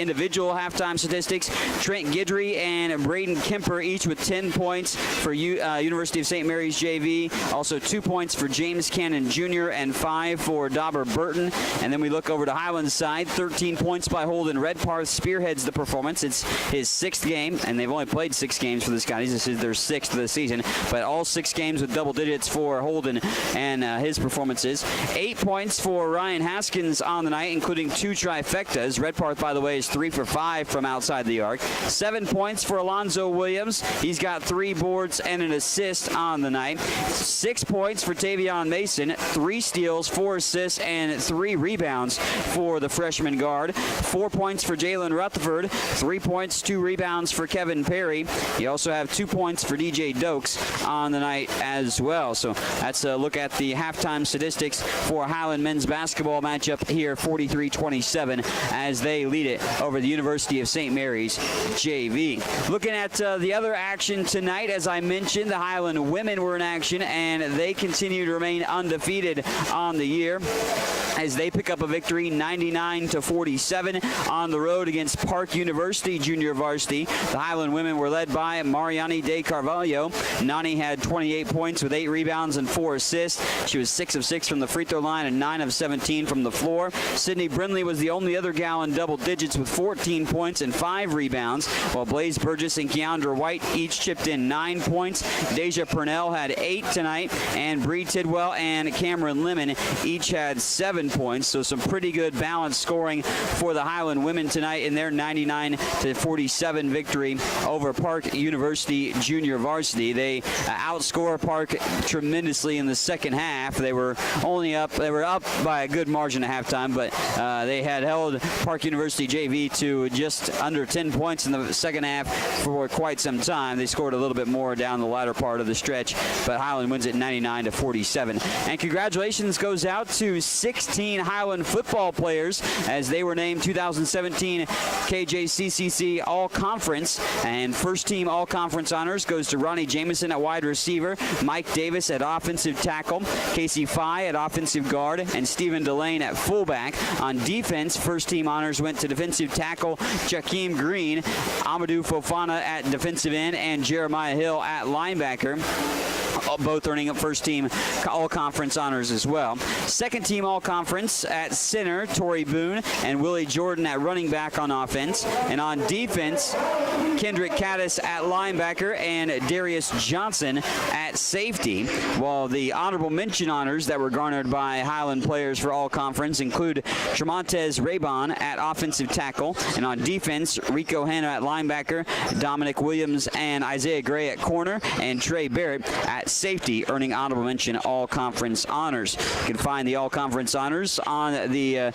individual halftime statistics. Trent Guidry and Braden Kemper each with 10 points for University of St. Mary's JV. Also 2 points for James Cannon Jr. and 5 for Dauber Burton. And then we look over to Highland's side. 13 points by Holden Redparth spearheads the performance. It's his 6th game, and they've only played 6 games for the Scotties. This is their 6th of the season, but all 6 games with double digits for Holden and his performances. 8 points for Ryan Haskins on the night, including 2 trifectas. Redparth, by the way, is 3 for 5 from outside the arc. 7 points for Alonzo Williams. He's got 3 boards and an assist on the night. 6 points for Tavion Mason. 3 steals, 4 assists, and 3 rebounds for the freshman guard. 4 points for Jalen Rutherford. 3 points, 2 rebounds for Kevin Perry. You also have 2 points for DJ Dokes on the night as well. So that's a look at the halftime statistics for Highland men's basketball matchup here, 43-27, as they lead it over the University of St. Mary's JV. Looking at the other action tonight, as I mentioned, the Highland women were in action, and they continue to remain undefeated on the year as they pick up a victory 99-47 on the road against Park University junior varsity. The Highland women were led by Mariani De Carvalho. Nani had 28 points with 8 rebounds and 4 assists. She was 6 of 6 from the free throw line and 9 of 17 from the floor. Sydney Brindley was the only other gal in double digits with 14 points and 5 rebounds, while Blaze Burgess and Keandra White each chipped in 9 points. Deja Purnell had 8 tonight, and Bree Tidwell and Cameron Lemon each had 7 points. So some pretty good balanced scoring for the Highland women tonight in their 99-47 victory over Park University junior varsity. They outscore Park tremendously in the second half. They were up by a good margin at halftime, but they had held Park University JV to just under 10 points in the second half for quite some time. They scored a little bit more down the latter part of the stretch, but Highland wins it 99-47. And congratulations goes out to 16 Highland football players as they were named 2017 KJCCC All-Conference. And first-team All-Conference honors goes to Ronnie Jameson at wide receiver, Mike Davis at offensive tackle, Casey Fye at offensive guard, and Stephen Delane at fullback. On defense, first-team honors went to defensive tackle Jakeem Green, Amadou Fofana at defensive end, and Jeremiah Hill at linebacker, both earning a first-team All-Conference honors as well. Second-team All-Conference at center, Torrey Boone and Willie Jordan at running back on offense. And on defense, Kendrick Caddis at linebacker and Darius Johnson at safety. While the honorable mention honors that were garnered by Highland players for All-Conference include Tremontez Raybon at offensive tackle. And on defense, Rico Hanna at linebacker, Dominic Williams and Isaiah Gray at corner, and Trey Barrett at safety, earning honorable mention All-Conference honors. You can find the All-Conference honors on the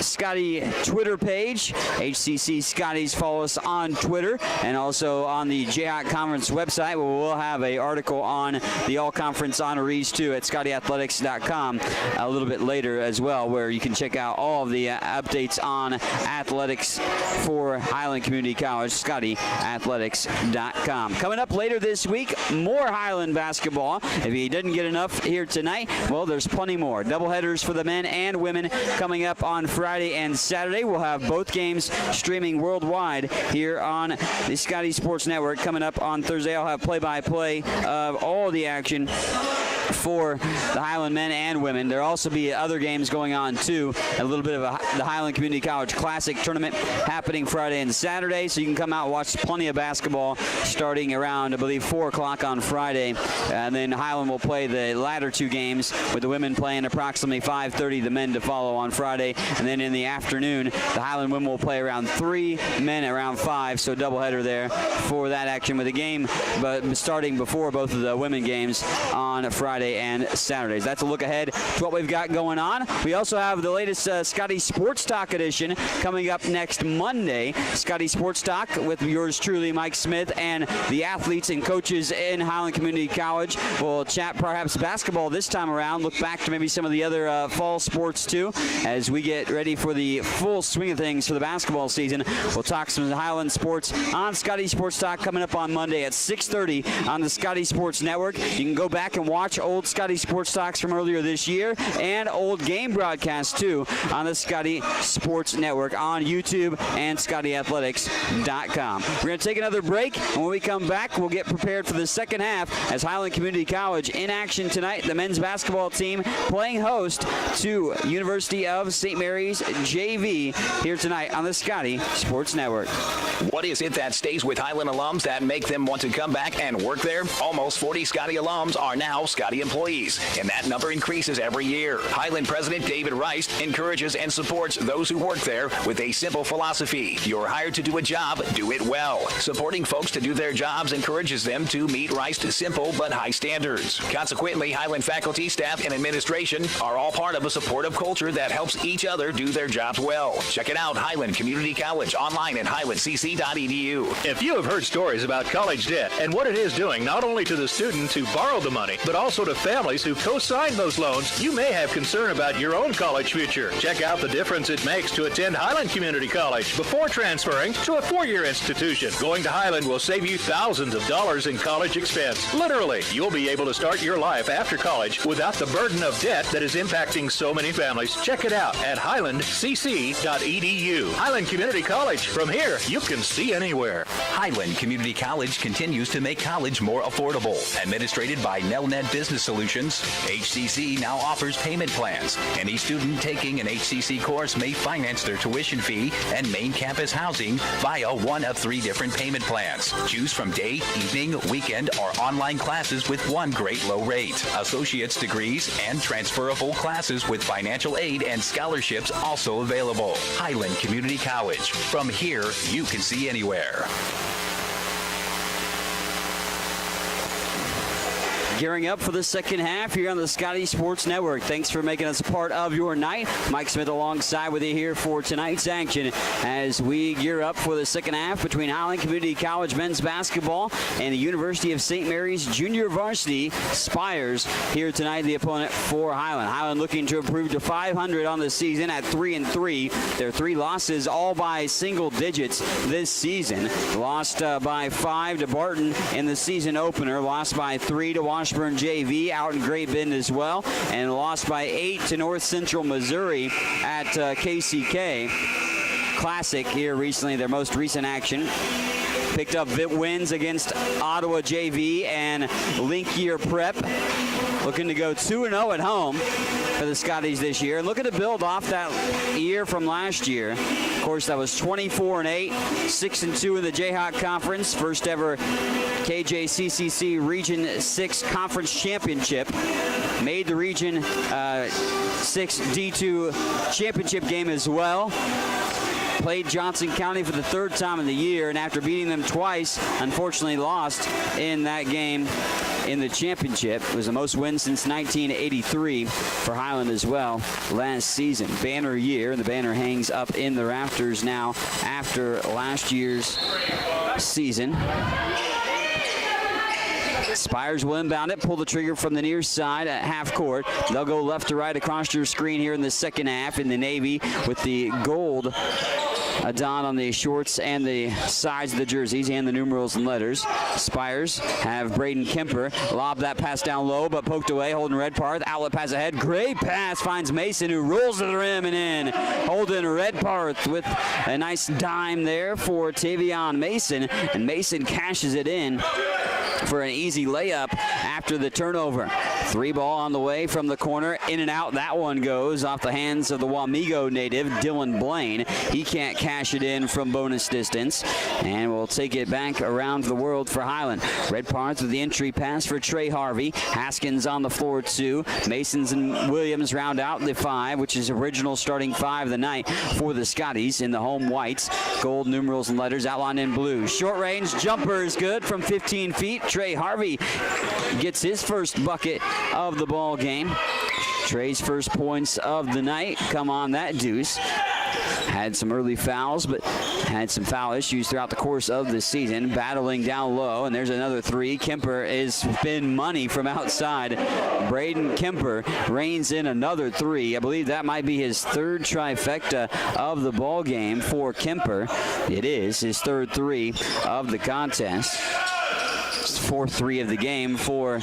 Scotty Twitter page. HCC Scotties, follow us on Twitter, and also on the Jayhawk Conference website, where we'll have an article on the All-Conference honorees too at ScottyAthletics.com a little bit later as well, where you can check out all of the updates on athletics for Highland Community College, ScottyAthletics.com. Coming up later this week, more Highland basketball. If you didn't get enough here tonight, well, there's plenty more. Doubleheaders for the men and women coming up on Friday and Saturday. We'll have both games streaming worldwide here on the Scotty Sports Network. Coming up on Thursday, I'll have play-by-play of all the action for the Highland men and women. There'll also be other games going on too. A little bit of the Highland Community College Classic tournament happening Friday and Saturday, so you can come out and watch plenty of basketball starting around, I believe, 4 o'clock on Friday. And then Highland will play the latter two games, with the women playing approximately 5:30, the men to follow on Friday. And then in the afternoon, the Highland women will play around 3, men around 5, so doubleheader there for that action with a game, but starting before both of the women games on Friday and Saturdays. That's a look ahead to what we've got going on. We also have the latest Scotty Sports Talk edition coming up next Monday. Scotty Sports Talk with yours truly, Mike Smith, and the athletes and coaches in Highland Community College. We'll chat perhaps basketball this time around, look back to maybe some of the other fall sports too, as we get ready for the full swing of things for the basketball season. We'll talk some Highland sports on Scotty Sports Talk coming up on Monday at 6:30 on the Scotty Sports Network. You can go back and watch old Scotty Sports Talks from earlier this year and old game broadcasts too on the Scotty Sports Network on YouTube and ScottyAthletics.com. We're going to take another break, and when we come back, we'll get prepared for the second half as Highland Community College in action tonight. The men's basketball team playing host to University of St. Mary's JV here tonight on the Scotty Sports Network. What is it that stays with Highland alums that make them want to come back and work there? Almost 40 Scotty alums are now Scotty employees, and that number increases every year. Highland President David Rice encourages and supports those who work there with a simple philosophy. You're hired to do a job, do it well. Supporting folks to do their jobs encourages them to meet Rice's simple but high standards. Consequently, Highland faculty, staff, and administration are all part of a supportive culture that helps each other do their jobs well. Check it out, Highland Community College, online at highlandcc.edu. If you have heard stories about college debt and what it is doing not only to the student who borrowed the money, but also to families who co-signed those loans, you may have concern about your own college future. Check out the difference it makes to attend Highland Community College before transferring to a four-year institution. Going to Highland will save you thousands of dollars in college expense. Literally, you'll be able to start your life after college without the burden of debt that is impacting so many families. Check it out at highlandcc.edu. Highland Community College. From here, you can see anywhere. Highland Community College continues to make college more affordable. Administrated by Nelnet Business Solutions, HCC now offers payment plans. Any student taking an HCC course may finance their tuition fee and main campus housing via one of 3 different payment plans. Choose from day, evening, weekend, or online classes with one great low rate. Associate's degrees and transferable classes with financial aid and scholarships also available. Highland Community College. From here, you can see anywhere. Gearing up for the second half here on the Scotty Sports Network. Thanks for making us a part of your night. Mike Smith alongside with you here for tonight's action as we gear up for the second half between Highland Community College men's basketball and the University of St. Mary's junior varsity Spires here tonight, the opponent for Highland. Highland looking to improve to 500 on the season at 3-3. Their 3 losses all by single digits this season. Lost by 5 to Barton in the season opener. Lost by 3 to Washburn JV out in Great Bend as well. And lost by 8 to North Central Missouri at KCK Classic here recently, their most recent action. Picked up wins against Ottawa JV and Link Year Prep. Looking to go 2-0 at home for the Scotties this year. And looking to build off that year from last year. Of course, that was 24-8, 6-2 in the Jayhawk Conference. First ever KJCCC Region 6 Conference Championship. Made the Region 6 D2 Championship game as well. Played Johnson County for the 3rd time in the year, and after beating them twice, unfortunately lost in that game in the championship. It was the most wins since 1983 for Highland as well last season. Banner year, and the banner hangs up in the rafters now after last year's season. Spires will inbound it, pull the trigger from the near side at half court. They'll go left to right across your screen here in the second half in the navy with the gold Adon on the shorts and the sides of the jerseys and the numerals and letters. Spires have Braden Kemper lob that pass down low, but poked away. Holden Redparth, outlet pass ahead. Great pass finds Mason, who rolls to the rim and in. Holden Redparth with a nice dime there for Tavion Mason, and Mason cashes it in for an easy layup after the turnover. 3 ball on the way from the corner, in and out. That one goes off the hands of the Wamego native, Dylan Blaine. He can't cash it in from bonus distance, and we'll take it back around the world for Highland. Redparth with the entry pass for Trey Harvey. Haskins on the floor 2. Masons and Williams round out the 5, which is original starting 5 of the night for the Scotties in the home whites. Gold numerals and letters outlined in blue. Short range jumper is good from 15 feet. Trey Harvey gets his first bucket of the ball game. Trey's first points of the night come on that deuce. Had some early fouls, but had some foul issues throughout the course of the season. Battling down low, and there's another 3. Kemper is been money from outside. Braden Kemper reigns in another 3. I believe that might be his 3rd trifecta of the ball game for Kemper. It is his 3rd 3 of the contest. 4th 3 of the game for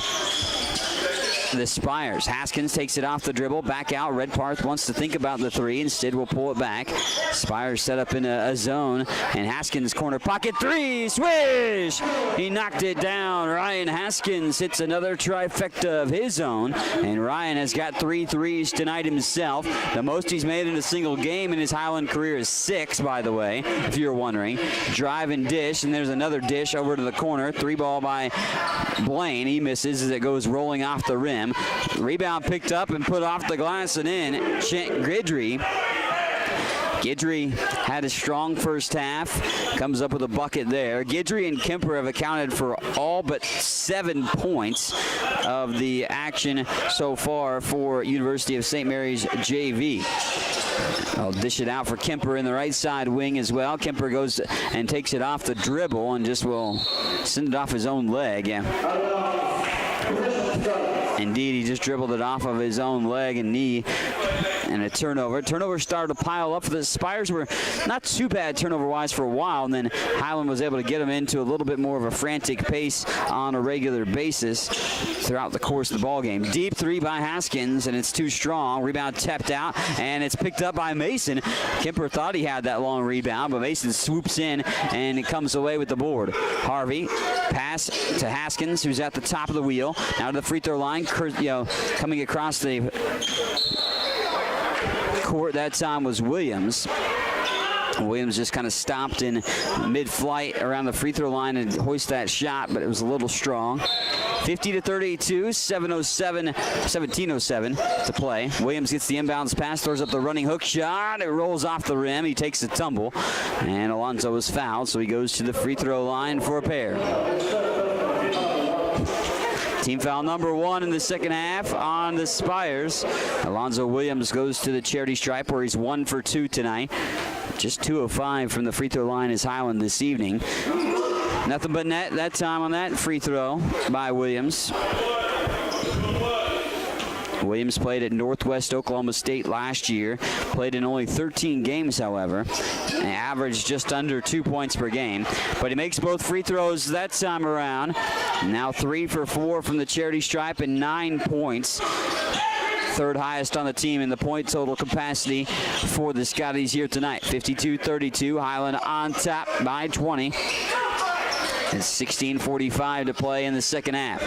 the Spires. Haskins takes it off the dribble, back out. Redparth wants to think about the 3, instead will pull it back. Spires set up in a zone, and Haskins corner pocket 3, swish! He knocked it down. Ryan Haskins hits another trifecta of his own, and Ryan has got 3 threes tonight himself. The most he's made in a single game in his Highland career is 6, by the way, if you're wondering. Drive and dish, and there's another dish over to the corner. 3 ball by Blaine. He misses as it goes rolling off the rim. Rebound picked up and put off the glass and in. Guidry had a strong first half. Comes up with a bucket there. Guidry and Kemper have accounted for all but 7 points of the action so far for University of St. Mary's JV. I'll dish it out for Kemper in the right side wing as well. Kemper goes and takes it off the dribble and just will send it off his own leg. Yeah. Indeed, he just dribbled it off of his own leg and knee, and a turnover. Turnovers started to pile up. The Spires were not too bad turnover-wise for a while, and then Highland was able to get them into a little bit more of a frantic pace on a regular basis throughout the course of the ballgame. Deep 3 by Haskins, and it's too strong. Rebound tapped out, and it's picked up by Mason. Kemper thought he had that long rebound, but Mason swoops in, and it comes away with the board. Harvey, pass to Haskins, who's at the top of the wheel. Now to the free throw line. Coming across the court that time was Williams. Williams just kind of stopped in mid-flight around the free throw line and hoist that shot, but it was a little strong. 50-32, 17:07 to play. Williams gets the inbounds pass, throws up the running hook shot. It rolls off the rim. He takes a tumble, and Alonso was fouled, so he goes to the free throw line for a pair. Team foul number 1 in the second half on the Spires. Alonzo Williams goes to the charity stripe where he's 1 for 2 tonight. Just 2 of 5 from the free throw line is Highland this evening. Nothing but net that time on that free throw by Williams. Williams played at Northwest Oklahoma State last year. Played in only 13 games, however. And averaged just under 2 points per game. But he makes both free throws that time around. Now 3 for 4 from the charity stripe and 9 points. Third highest on the team in the point total capacity for the Scotties here tonight. 52-32. Highland on top by 20. It's 16:45 to play in the second half.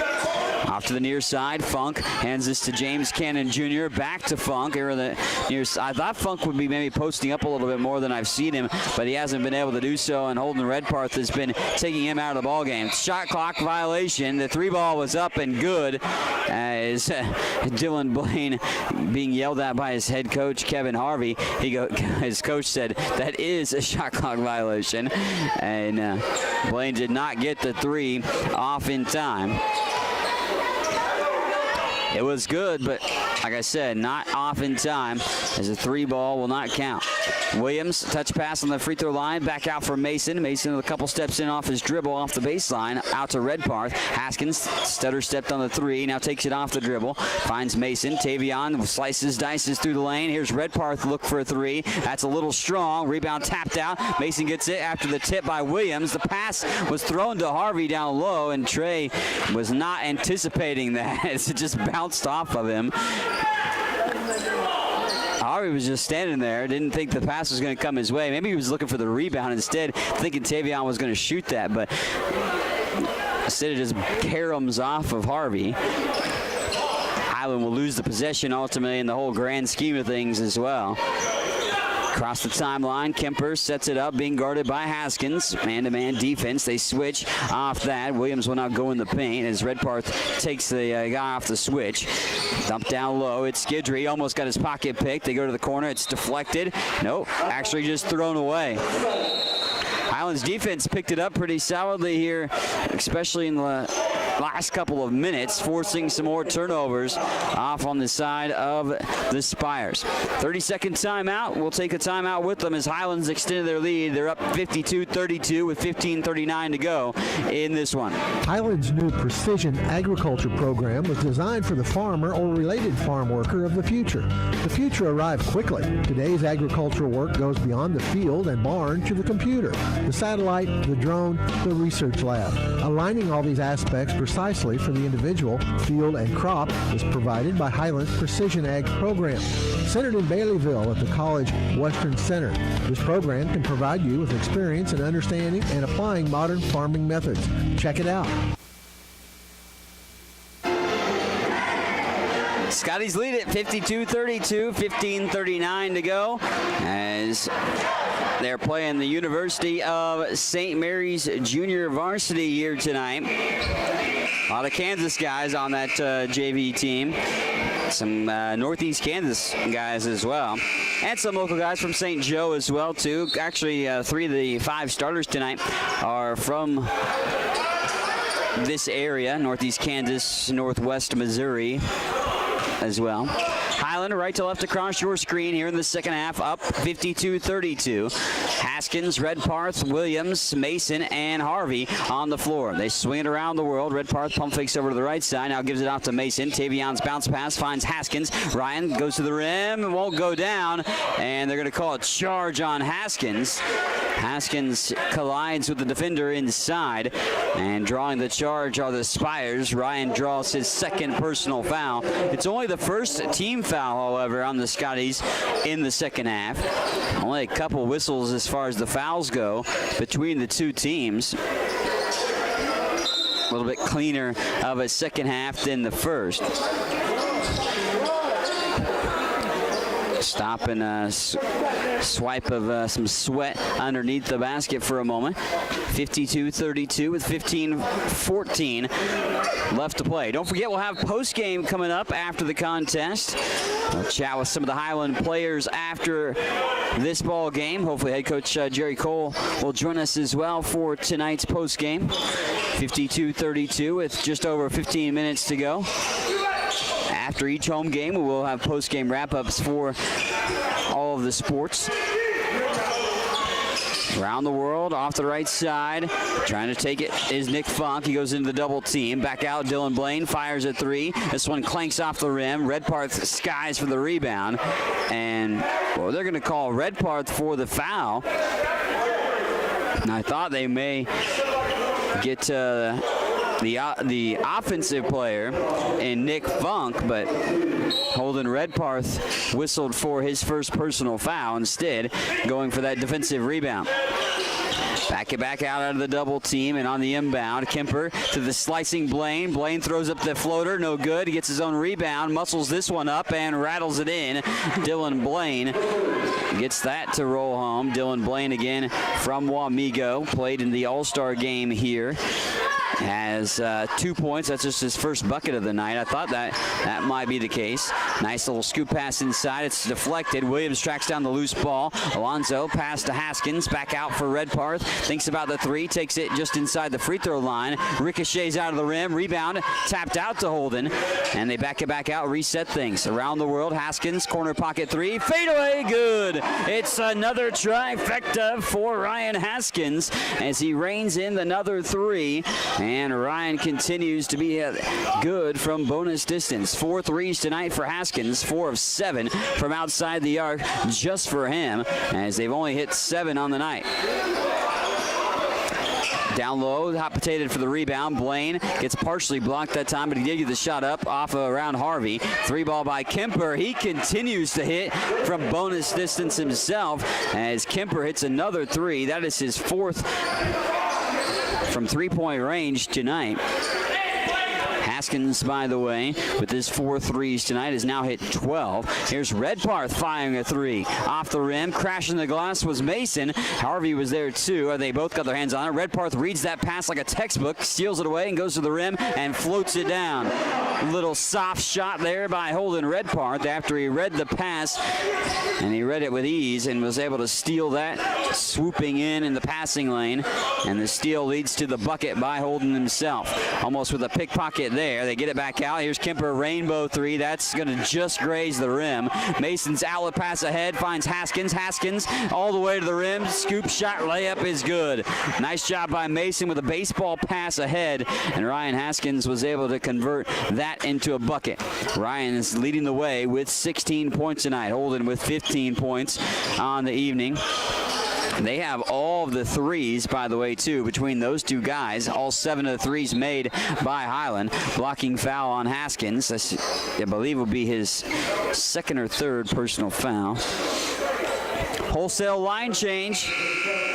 Off to the near side, Funk hands this to James Cannon Jr. Back to Funk. Here in the near side. I thought Funk would be maybe posting up a little bit more than I've seen him, but he hasn't been able to do so, and Holden Redparth has been taking him out of the ballgame. Shot clock violation. The 3-ball was up and good as Dylan Blaine being yelled at by his head coach, Kevin Harvey. His coach said that is a shot clock violation, and Blaine did not get the 3 off in time. It was good, but like I said, not off in time, as a 3-ball will not count. Williams, touch pass on the free throw line, back out for Mason. Mason with a couple steps in off his dribble off the baseline, out to Redparth. Haskins, stutter stepped on the 3, now takes it off the dribble, finds Mason. Tavion slices, dices through the lane. Here's Redparth, look for a 3. That's a little strong. Rebound tapped out. Mason gets it after the tip by Williams. The pass was thrown to Harvey down low, and Trey was not anticipating that. It just bounced off of him. Harvey was just standing there, didn't think the pass was going to come his way. Maybe he was looking for the rebound instead, thinking Tavion was going to shoot that, but instead it just caroms off of Harvey. Highland will lose the possession ultimately in the whole grand scheme of things as well. Across the timeline, Kemper sets it up, being guarded by Haskins. Man-to-man defense. They switch off that. Williams will now go in the paint as Redparth takes the guy off the switch. Dumped down low. It's Skidry. Almost got his pocket picked. They go to the corner. It's deflected. Nope. Actually just thrown away. Highland's defense picked it up pretty solidly here, especially in the last couple of minutes, forcing some more turnovers off on the side of the Spires. 30-second timeout. We'll take a timeout with them as Highlands extended their lead. They're up 52-32 with 15:39 to go in this one. Highland's new precision agriculture program was designed for the farmer or related farm worker of the future. The future arrived quickly. Today's agricultural work goes beyond the field and barn to the computer, the satellite, the drone, the research lab. Aligning all these aspects precisely for the individual, field, and crop is provided by Highland's Precision Ag program. Centered in Baileyville at the College Western Center, this program can provide you with experience in understanding and applying modern farming methods. Check it out. Scotties lead at 52-32, 15:39 to go as they're playing the University of St. Mary's junior varsity here tonight. A lot of Kansas guys on that JV team. Some Northeast Kansas guys as well. And some local guys from St. Joe as well, too. Actually, 3 of the 5 starters tonight are from this area, Northeast Kansas, Northwest Missouri as well. Highland right to left across your screen here in the second half, up 52-32. Haskins, Redparth, Williams, Mason, and Harvey on the floor. They swing it around the world. Redparth pump fakes over to the right side, now gives it off to Mason. Tavion's bounce pass finds Haskins. Ryan goes to the rim, won't go down, and they're going to call a charge on Haskins. Haskins collides with the defender inside, and drawing the charge are the Spires. Ryan draws his second personal foul. It's only the first team foul, however, on the Scotties in the second half. Only a couple whistles as far as the fouls go between the two teams. A little bit cleaner of a second half than the first. Stop and swipe of some sweat underneath the basket for a moment. 52-32 with 15-14 left to play. Don't forget, we'll have post-game coming up after the contest. We'll chat with some of the Highland players after this ball game. Hopefully head coach Jerry Cole will join us as well for tonight's post-game. 52-32 with just over 15 minutes to go. After each home game, we will have post-game wrap-ups for all of the sports. Around the world, off the right side, trying to take it is Nick Funk. He goes into the double team. Back out, Dylan Blaine fires at three. This one clanks off the rim. Redparth skies for the rebound. And, well, they're going to call Redparth for the foul. And I thought they may get the offensive player in Nick Funk, but Holden Redparth whistled for his first personal foul, instead going for that defensive rebound. Back it back out of the double team, and on the inbound, Kemper to the slicing Blaine. Blaine throws up the floater, no good. He gets his own rebound, muscles this one up, and rattles it in. Dylan Blaine gets that to roll home. Dylan Blaine again from Wamego, played in the All-Star game here. Has 2 points. That's just his first bucket of the night. I thought that might be the case. Nice little scoop pass inside. It's deflected. Williams tracks down the loose ball. Alonzo pass to Haskins. Back out for Redparth. Thinks about the three. Takes it just inside the free throw line. Ricochets out of the rim. Rebound. Tapped out to Holden. And they back it back out. Reset things. Around the world. Haskins. Corner pocket three. Fadeaway. Good. It's another trifecta for Ryan Haskins as he reins in another three. And Ryan continues to be good from bonus distance. 4 threes tonight for Haskins, 4 of 7 from outside the arc just for him, as they've only hit 7 on the night. Down low, hot potato for the rebound. Blaine gets partially blocked that time, but he did get the shot up off around Harvey. 3-ball by Kemper. He continues to hit from bonus distance himself as Kemper hits another 3. That is his 4th from three-point range tonight. Haskins, by the way, with his 4 threes tonight, has now hit 12. Here's Redparth firing a 3. Off the rim, crashing the glass was Mason. Harvey was there too. They both got their hands on it. Redparth reads that pass like a textbook, steals it away and goes to the rim and floats it down. A little soft shot there by Holden Redparth after he read the pass, and he read it with ease and was able to steal that, swooping in the passing lane. And the steal leads to the bucket by Holden himself. Almost with a pickpocket there. They get it back out. Here's Kemper, rainbow 3. That's going to just graze the rim. Mason's outlet pass ahead, finds Haskins. Haskins all the way to the rim. Scoop shot, layup is good. Nice job by Mason with a baseball pass ahead, and Ryan Haskins was able to convert that into a bucket. Ryan is leading the way with 16 points tonight. Holden with 15 points on the evening. They have all of the threes, by the way, too, between those two guys. All 7 of the threes made by Highland. Blocking foul on Haskins. I believe will be his 2nd or 3rd personal foul. Wholesale line change.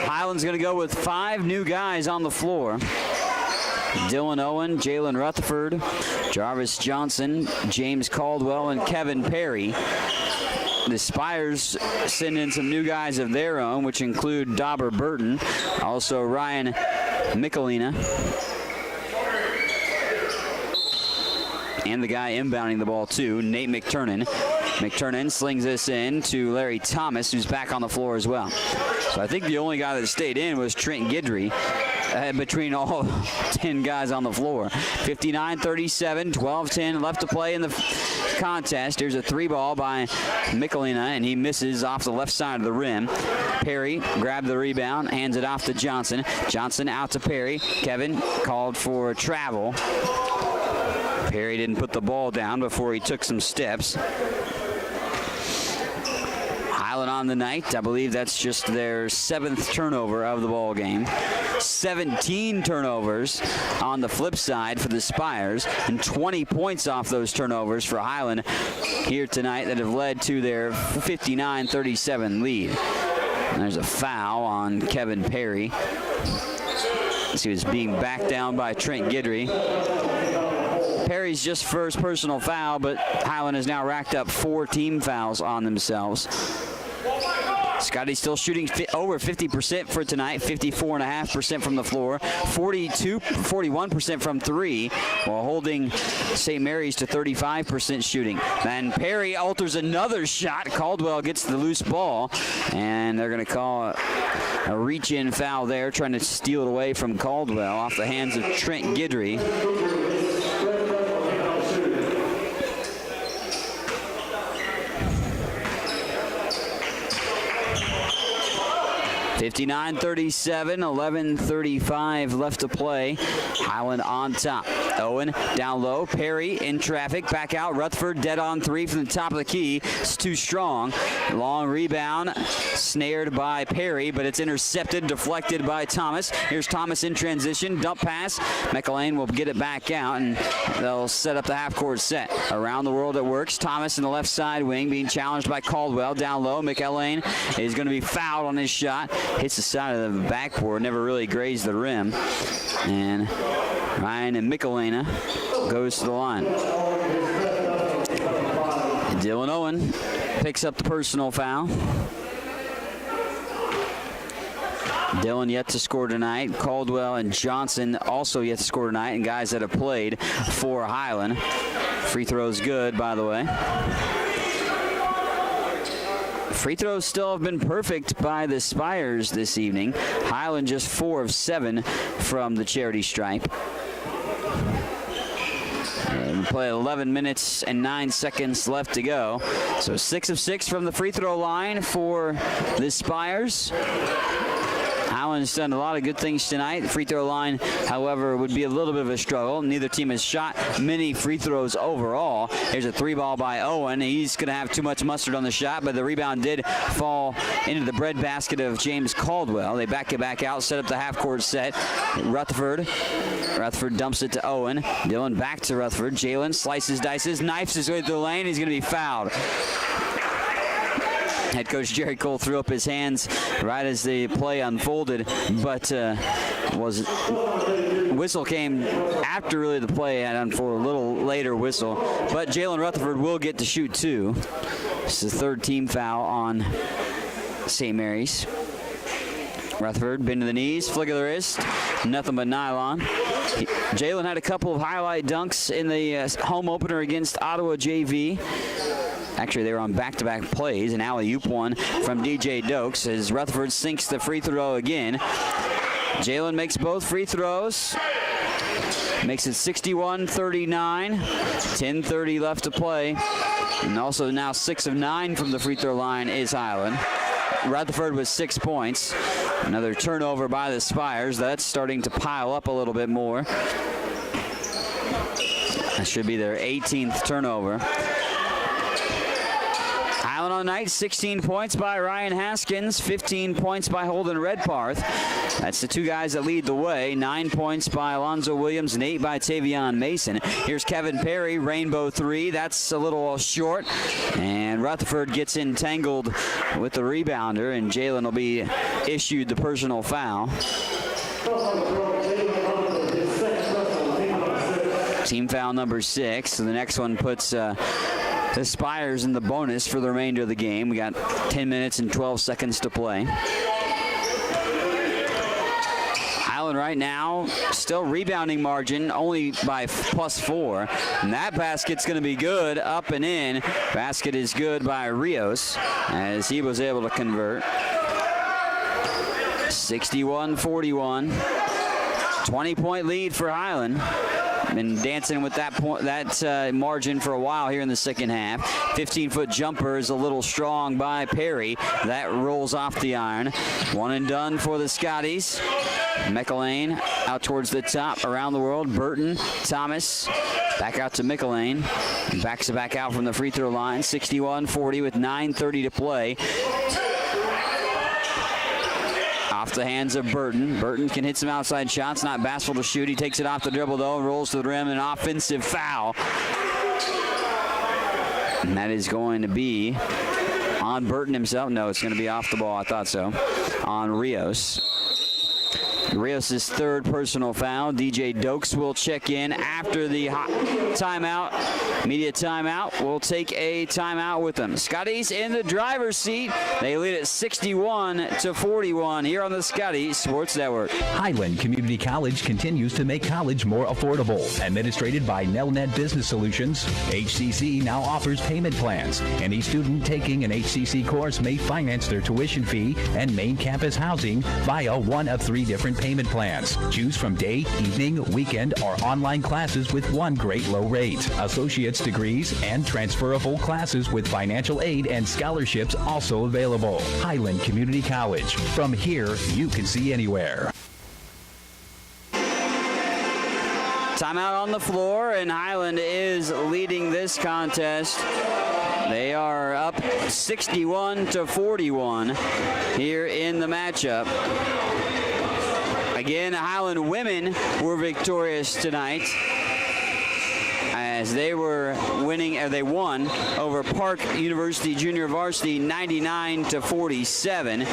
Highland's going to go with 5 new guys on the floor. Dylan Owen, Jalen Rutherford, Jarvis Johnson, James Caldwell, and Kevin Perry. The Spires send in some new guys of their own, which include Dauber Burton, also Ryan Michelina, and the guy inbounding the ball too, Nate McTurnan. McTurnan slings this in to Larry Thomas, who's back on the floor as well. So I think the only guy that stayed in was Trent Guidry. Between all 10 guys on the floor. 59-37, 12-10 left to play in the contest. Here's a 3-ball by Michelina, and he misses off the left side of the rim. Perry grabbed the rebound, hands it off to Johnson. Johnson out to Perry. Kevin called for travel. Perry didn't put the ball down before he took some steps. Highland on the night. I believe that's just their 7th turnover of the ball game. 17 turnovers on the flip side for the Spires, and 20 points off those turnovers for Highland here tonight that have led to their 59-37 lead. And there's a foul on Kevin Perry. He was being backed down by Trent Guidry. Perry's just first personal foul, but Highland has now racked up 4 team fouls on themselves. Scotty still shooting over 50% for tonight, 54.5% from the floor, 41% from 3, while holding St. Mary's to 35% shooting. And Perry alters another shot. Caldwell gets the loose ball, and they're going to call a reach-in foul there, trying to steal it away from Caldwell off the hands of Trent Guidry. 59-37, 11:35 left to play. Highland on top. Owen down low. Perry in traffic. Back out. Rutherford dead on 3 from the top of the key. It's too strong. Long rebound. Snared by Perry, but it's intercepted, deflected by Thomas. Here's Thomas in transition. Dump pass. McElwain will get it back out, and they'll set up the half-court set. Around the world it works. Thomas in the left side wing being challenged by Caldwell. Down low. McElwain is going to be fouled on his shot. Hits the side of the backboard, never really grazed the rim. And Ryan and Michelena goes to the line. Dylan Owen picks up the personal foul. Dylan yet to score tonight. Caldwell and Johnson also yet to score tonight, and guys that have played for Highland. Free throw's good, by the way. Free throws still have been perfect by the Spires this evening. Highland just 4 of 7 from the charity stripe. And we play 11 minutes and 9 seconds left to go. So 6 of 6 from the free throw line for the Spires. Highland's done a lot of good things tonight. The free throw line, however, would be a little bit of a struggle. Neither team has shot many free throws overall. Here's a 3-ball by Owen. He's going to have too much mustard on the shot, but the rebound did fall into the breadbasket of James Caldwell. They back it back out, set up the half-court set. Rutherford dumps it to Owen. Dylan back to Rutherford. Jalen slices, dices, knifes his way through the lane. He's going to be fouled. Head coach Jerry Cole threw up his hands right as the play unfolded, but whistle came after really the play had unfolded, a little later whistle. But Jalen Rutherford will get to shoot 2. This is the 3rd team foul on St. Mary's. Rutherford, bend to the knees, flick of the wrist, nothing but nylon. Jalen had a couple of highlight dunks in the home opener against Ottawa JV. Actually, they were on back-to-back plays. An alley-oop one from DJ Dokes as Rutherford sinks the free throw again. Jalen makes both free throws. Makes it 61-39. 10:30 left to play. And also now 6 of 9 from the free throw line is Highland. Rutherford with 6 points. Another turnover by the Spires. That's starting to pile up a little bit more. That should be their 18th turnover. Highland on the night, 16 points by Ryan Haskins, 15 points by Holden Redparth. That's the 2 guys that lead the way. 9 points by Alonzo Williams and 8 by Tavion Mason. Here's Kevin Perry, rainbow 3. That's a little short. And Rutherford gets entangled with the rebounder, and Jalen will be issued the personal foul. Team foul number 6. So the next one puts the Spires in the bonus for the remainder of the game. We got 10 minutes and 12 seconds to play. Highland right now, still rebounding margin, only by +4. And that basket's going to be good, up and in. Basket is good by Rios as he was able to convert. 61-41. 20-point lead for Highland. Been dancing with that margin for a while here in the second half. 15-foot jumper is a little strong by Perry. That rolls off the iron. 1 and done for the Scotties. McElwain out towards the top, around the world. Burton, Thomas, back out to McElwain. Backs it back out from the free throw line. 61-40 with 9:30 to play. Off the hands of Burton. Burton can hit some outside shots, not bashful to shoot. He takes it off the dribble, though, rolls to the rim, an offensive foul. And that is going to be on Burton himself. No, it's going to be off the ball. I thought so. On Rios. Rios' third personal foul. DJ Dokes will check in after the timeout. Media timeout. We'll take a timeout with them. Scotty's in the driver's seat. They lead at 61-41 here on the Scotty Sports Network. Highland Community College continues to make college more affordable. Administrated by Nelnet Business Solutions, HCC now offers payment plans. Any student taking an HCC course may finance their tuition fee and main campus housing via one of 3 different payment plans. Choose from day, evening, weekend, or online classes with one great low rate. Associate's degrees and transferable classes with financial aid and scholarships also available. Highland Community College. From here, you can see anywhere. Timeout on the floor, and Highland is leading this contest. They are up 61-41 here in the matchup. Again, Highland women were victorious tonight as they were winning, they won over Park University Junior Varsity 99-47.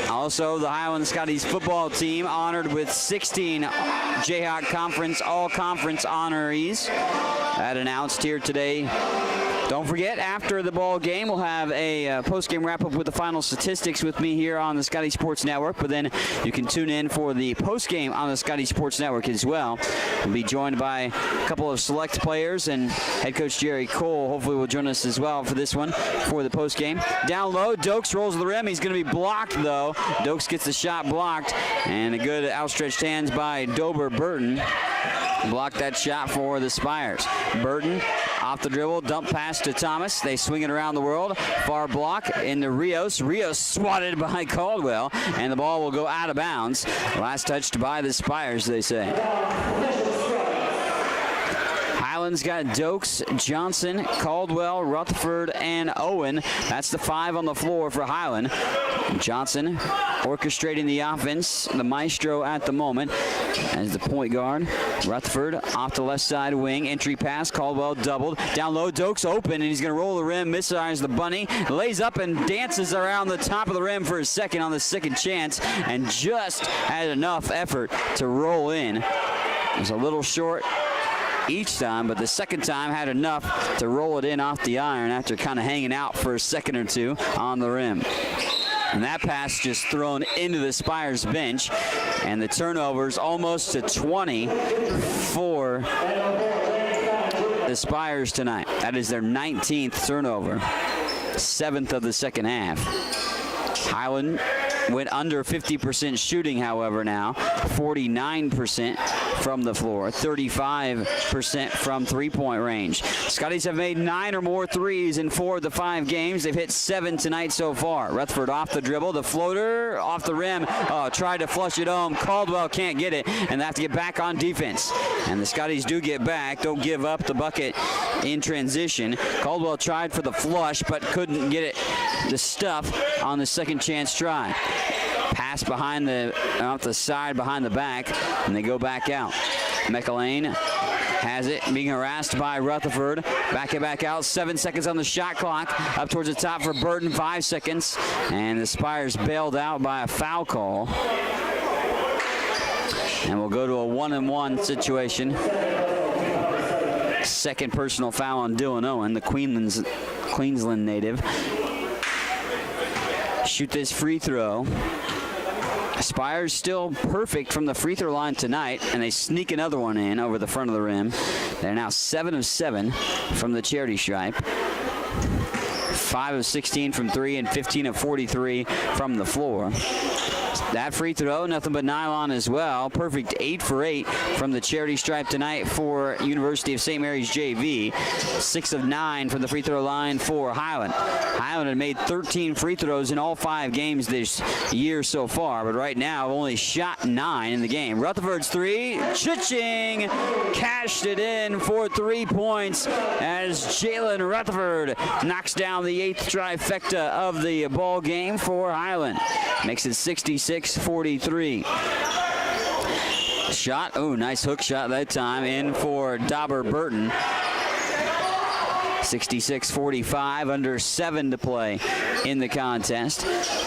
Also, the Highland Scotties football team honored with 16 Jayhawk Conference All-Conference honorees. That announced here today. Don't forget, after the ball game, we'll have a post-game wrap-up with the final statistics with me here on the Scotty Sports Network, but then you can tune in for the post-game on the Scotty Sports Network as well. We'll be joined by a couple of select players, and head coach Jerry Cole hopefully will join us as well for this one for the post-game. Down low, Dokes rolls to the rim. He's going to be blocked, though. Dokes gets the shot blocked, and a good outstretched hands by Dober Burton. Blocked that shot for the Spires. Burton off the dribble, dump pass to Thomas. They swing it around the world. Far block into Rios. Rios swatted by Caldwell, and the ball will go out of bounds. Last touched by the Spires, they say. Highland's got Dokes, Johnson, Caldwell, Rutherford, and Owen. That's the 5 on the floor for Highland. Johnson orchestrating the offense, the maestro at the moment as the point guard. Rutherford off the left side wing, entry pass, Caldwell doubled. Down low, Dokes open, and he's going to roll the rim, misfires the bunny, lays up and dances around the top of the rim for a second on the second chance, and just had enough effort to roll in. It was a little short each time, but the second time had enough to roll it in off the iron after kind of hanging out for a second or two on the rim. And that pass just thrown into the Spires bench, and the turnovers almost to 20 for the Spires tonight. That is their 19th turnover, 7th of the second half. Highland went under 50% shooting, however, now 49% from the floor, 35% from three-point range. Scotties have made 9 or more threes in 4 of the 5 games. They've hit 7 tonight so far. Rutherford off the dribble, the floater off the rim, tried to flush it home. Caldwell can't get it, and they have to get back on defense. And the Scotties do get back, don't give up the bucket in transition. Caldwell tried for the flush, but couldn't get it to stuff on the second chance try. Pass behind off the side behind the back, and they go back out. McElwain has it, being harassed by Rutherford. Back it back out, 7 seconds on the shot clock. Up towards the top for Burton, 5 seconds. And the Spires bailed out by a foul call. And we'll go to a 1-and-1 situation. Second personal foul on Dylan Owen, the Queensland native. Shoot this free throw. Spires still perfect from the free throw line tonight, and they sneak another one in over the front of the rim. They're now 7 of 7 from the charity stripe. 5 of 16 from 3 and 15 of 43 from the floor. That free throw, nothing but nylon as well. Perfect 8 for 8 from the charity stripe tonight for University of St. Mary's JV. 6 of 9 from the free throw line for Highland. Highland had made 13 free throws in all 5 games this year so far, but right now only shot 9 in the game. Rutherford's 3, cha-ching, cashed it in for 3 points as Jalen Rutherford knocks down the 8th trifecta of the ball game for Highland. Makes it 66-43. Shot, oh, nice hook shot that time in for Dober Burton. 66-45, under 7 to play in the contest.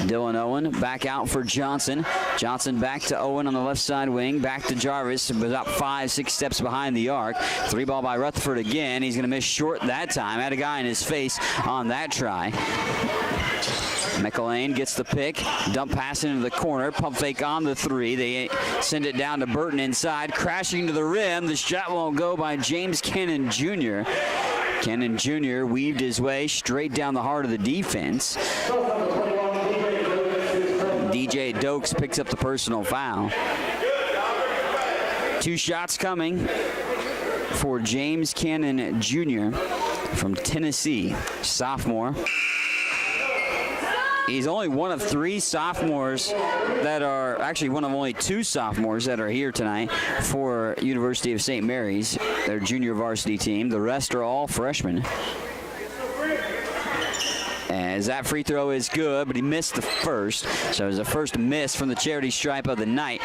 Dylan Owen back out for Johnson. Johnson back to Owen on the left side wing. Back to Jarvis, about 5-6 steps behind the arc. 3 ball by Rutherford again. He's going to miss short that time. Had a guy in his face on that try. McElwain gets the pick. Dump pass into the corner. Pump fake on the 3. They send it down to Burton inside. Crashing to the rim. The shot won't go by James Cannon Jr. Cannon Jr. weaved his way straight down the heart of the defense. DJ Dokes picks up the personal foul. 2 shots coming for James Cannon Jr. from Tennessee, sophomore. He's only one of 3 sophomores that are, actually one of only 2 sophomores that are here tonight for University of St. Mary's, their junior varsity team. The rest are all freshmen. As that free throw is good, but he missed the first. So it was the first miss from the charity stripe of the night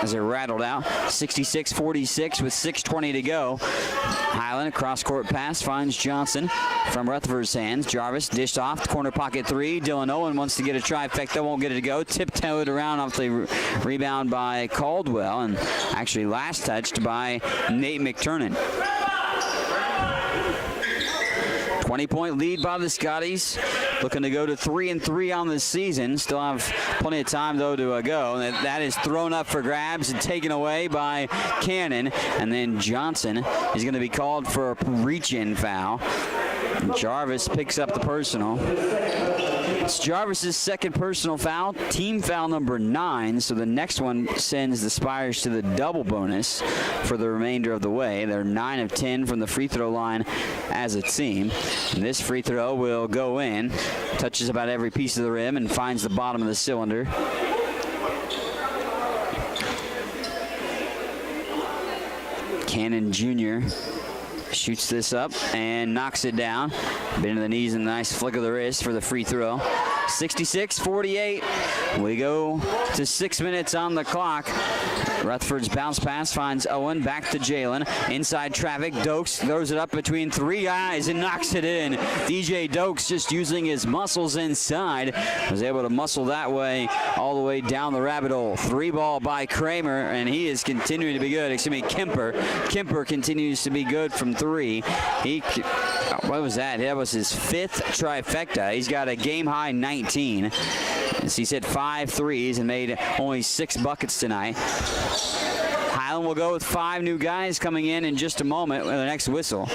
as it rattled out. 66-46 with 6:20 to go. Highland, cross-court pass, finds Johnson from Rutherford's hands. Jarvis dished off, corner pocket 3. Dylan Owen wants to get a trifecta, won't get it to go. Tiptoed around off the rebound by Caldwell, and actually last touched by Nate McTurnan. 20-point lead by the Scotties. Looking to go to 3-3 on the season. Still have plenty of time, though, to go. That is thrown up for grabs and taken away by Cannon. And then Johnson is going to be called for a reach-in foul. Jarvis picks up the personal. It's Jarvis's second personal foul, team foul number 9. So the next one sends the Spires to the double bonus for the remainder of the way. They're 9 of 10 from the free throw line as a team. And this free throw will go in. Touches about every piece of the rim and finds the bottom of the cylinder. Cannon Jr. shoots this up and knocks it down. Bend to the knees and a nice flick of the wrist for the free throw. 66-48. We go to 6 minutes on the clock. Rutherford's bounce pass finds Owen, back to Jalen. Inside traffic, Dokes throws it up between 3 guys and knocks it in. DJ Dokes just using his muscles inside. Was able to muscle that way all the way down the rabbit hole. 3 ball by Kramer, and he is continuing to be good. Excuse me, Kemper. Kemper continues to be good from 3. What was that? That was his 5th trifecta. He's got a game-high 19. He's hit 5 threes and made only 6 buckets tonight. Highland will go with 5 new guys coming in just a moment with the next whistle.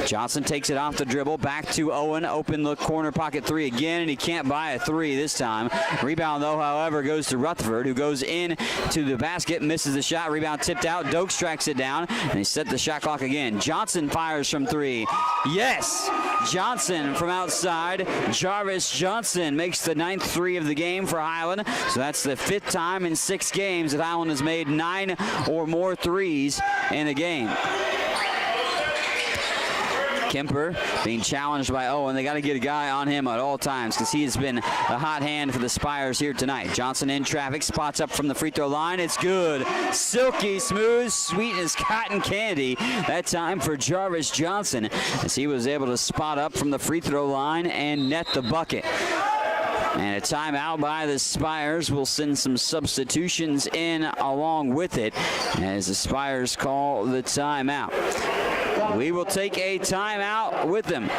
Johnson takes it off the dribble, back to Owen, open look corner pocket 3 again, and he can't buy a 3 this time. Rebound, though, however, goes to Rutherford, who goes in to the basket, misses the shot. Rebound tipped out. Dokes tracks it down, and they set the shot clock again. Johnson fires from 3. Yes! Johnson from outside. Jarvis Johnson makes the 9th 3 of the game for Highland. So that's the 5th time in 6 games that Highland has made 9 or more threes in a game. Kemper being challenged by Owen. They got to get a guy on him at all times because he has been a hot hand for the Spires here tonight. Johnson in traffic, spots up from the free throw line. It's good. Silky smooth, sweet as cotton candy. That time for Jarvis Johnson as he was able to spot up from the free throw line and net the bucket. And a timeout by the Spires will send some substitutions in along with it as the Spires call the timeout. We will take a timeout with them.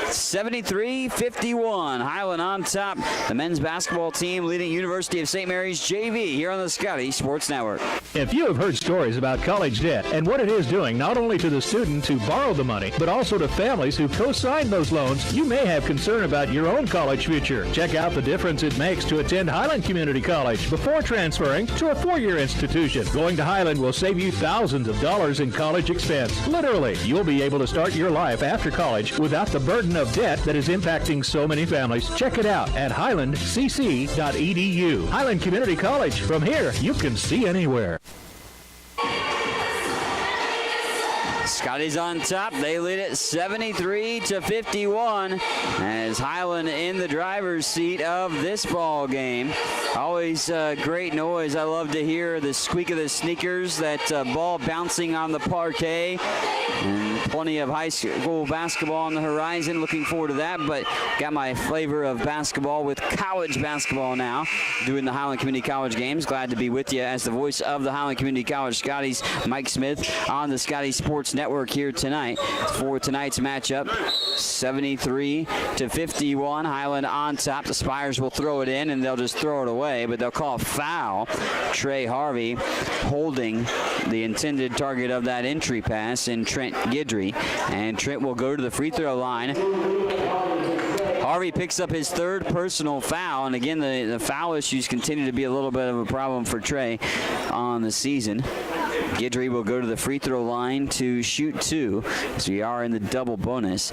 73-51. Highland on top. The men's basketball team leading University of St. Mary's JV here on the Scotty Sports Network. If you have heard stories about college debt and what it is doing not only to the student who borrowed the money, but also to families who co-signed those loans, you may have concern about your own college future. Check out the difference it makes to attend Highland Community College before transferring to a 4-year institution. Going to Highland will save you thousands of dollars in college expense. Literally, you'll be able to start your life after college without the burden of debt that is impacting so many families. Check it out at highlandcc.edu. Highland Community College. From here, you can see anywhere. Scotty's on top. They lead it 73-51 as Highland in the driver's seat of this ball game. Always great noise. I love to hear the squeak of the sneakers, that ball bouncing on the parquet, and plenty of high school basketball on the horizon. Looking forward to that, but got my flavor of basketball with college basketball now, doing the Highland Community College games. Glad to be with you as the voice of the Highland Community College Scotties, Mike Smith, on the Scotty Sports Network here tonight for tonight's matchup. 73-51, Highland on top. The Spires will throw it in, and they'll just throw it away, but they'll call foul. Trey Harvey holding the intended target of that entry pass in Trent Guidry, and Trent will go to the free throw line. Harvey picks up his third personal foul, and again, the foul issues continue to be a little bit of a problem for Trey on the season. Guidry will go to the free throw line to shoot 2, so we are in the double bonus.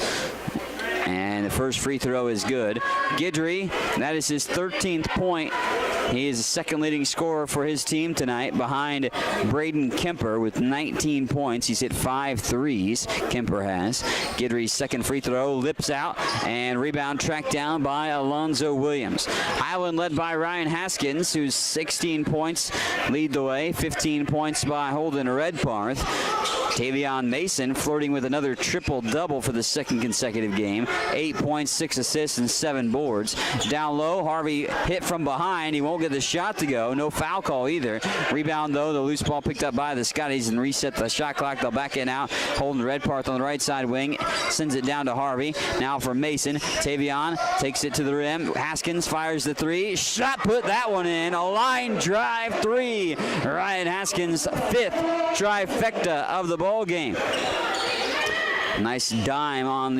And the first free throw is good. Guidry, that is his 13th point. He is the second leading scorer for his team tonight, behind Braden Kemper with 19 points. He's hit 5 threes, Kemper has. Guidry's second free throw lips out, and rebound tracked down by Alonzo Williams. Highland led by Ryan Haskins, who's 16 points, lead the way. 15 points by Holden Redparth. Tavion Mason flirting with another triple-double for the second consecutive game. 8 points, 6 assists, and 7 boards. Down low, Harvey hit from behind. He won't get the shot to go. No foul call either. Rebound, though, the loose ball picked up by the Scotties and reset the shot clock. They'll back in out. Holden Redparth on the right side wing. Sends it down to Harvey. Now for Mason. Tavion takes it to the rim. Haskins fires the 3. Shot put that one in. A line drive 3. Ryan Haskins' 5th trifecta of the ball game. Nice dime on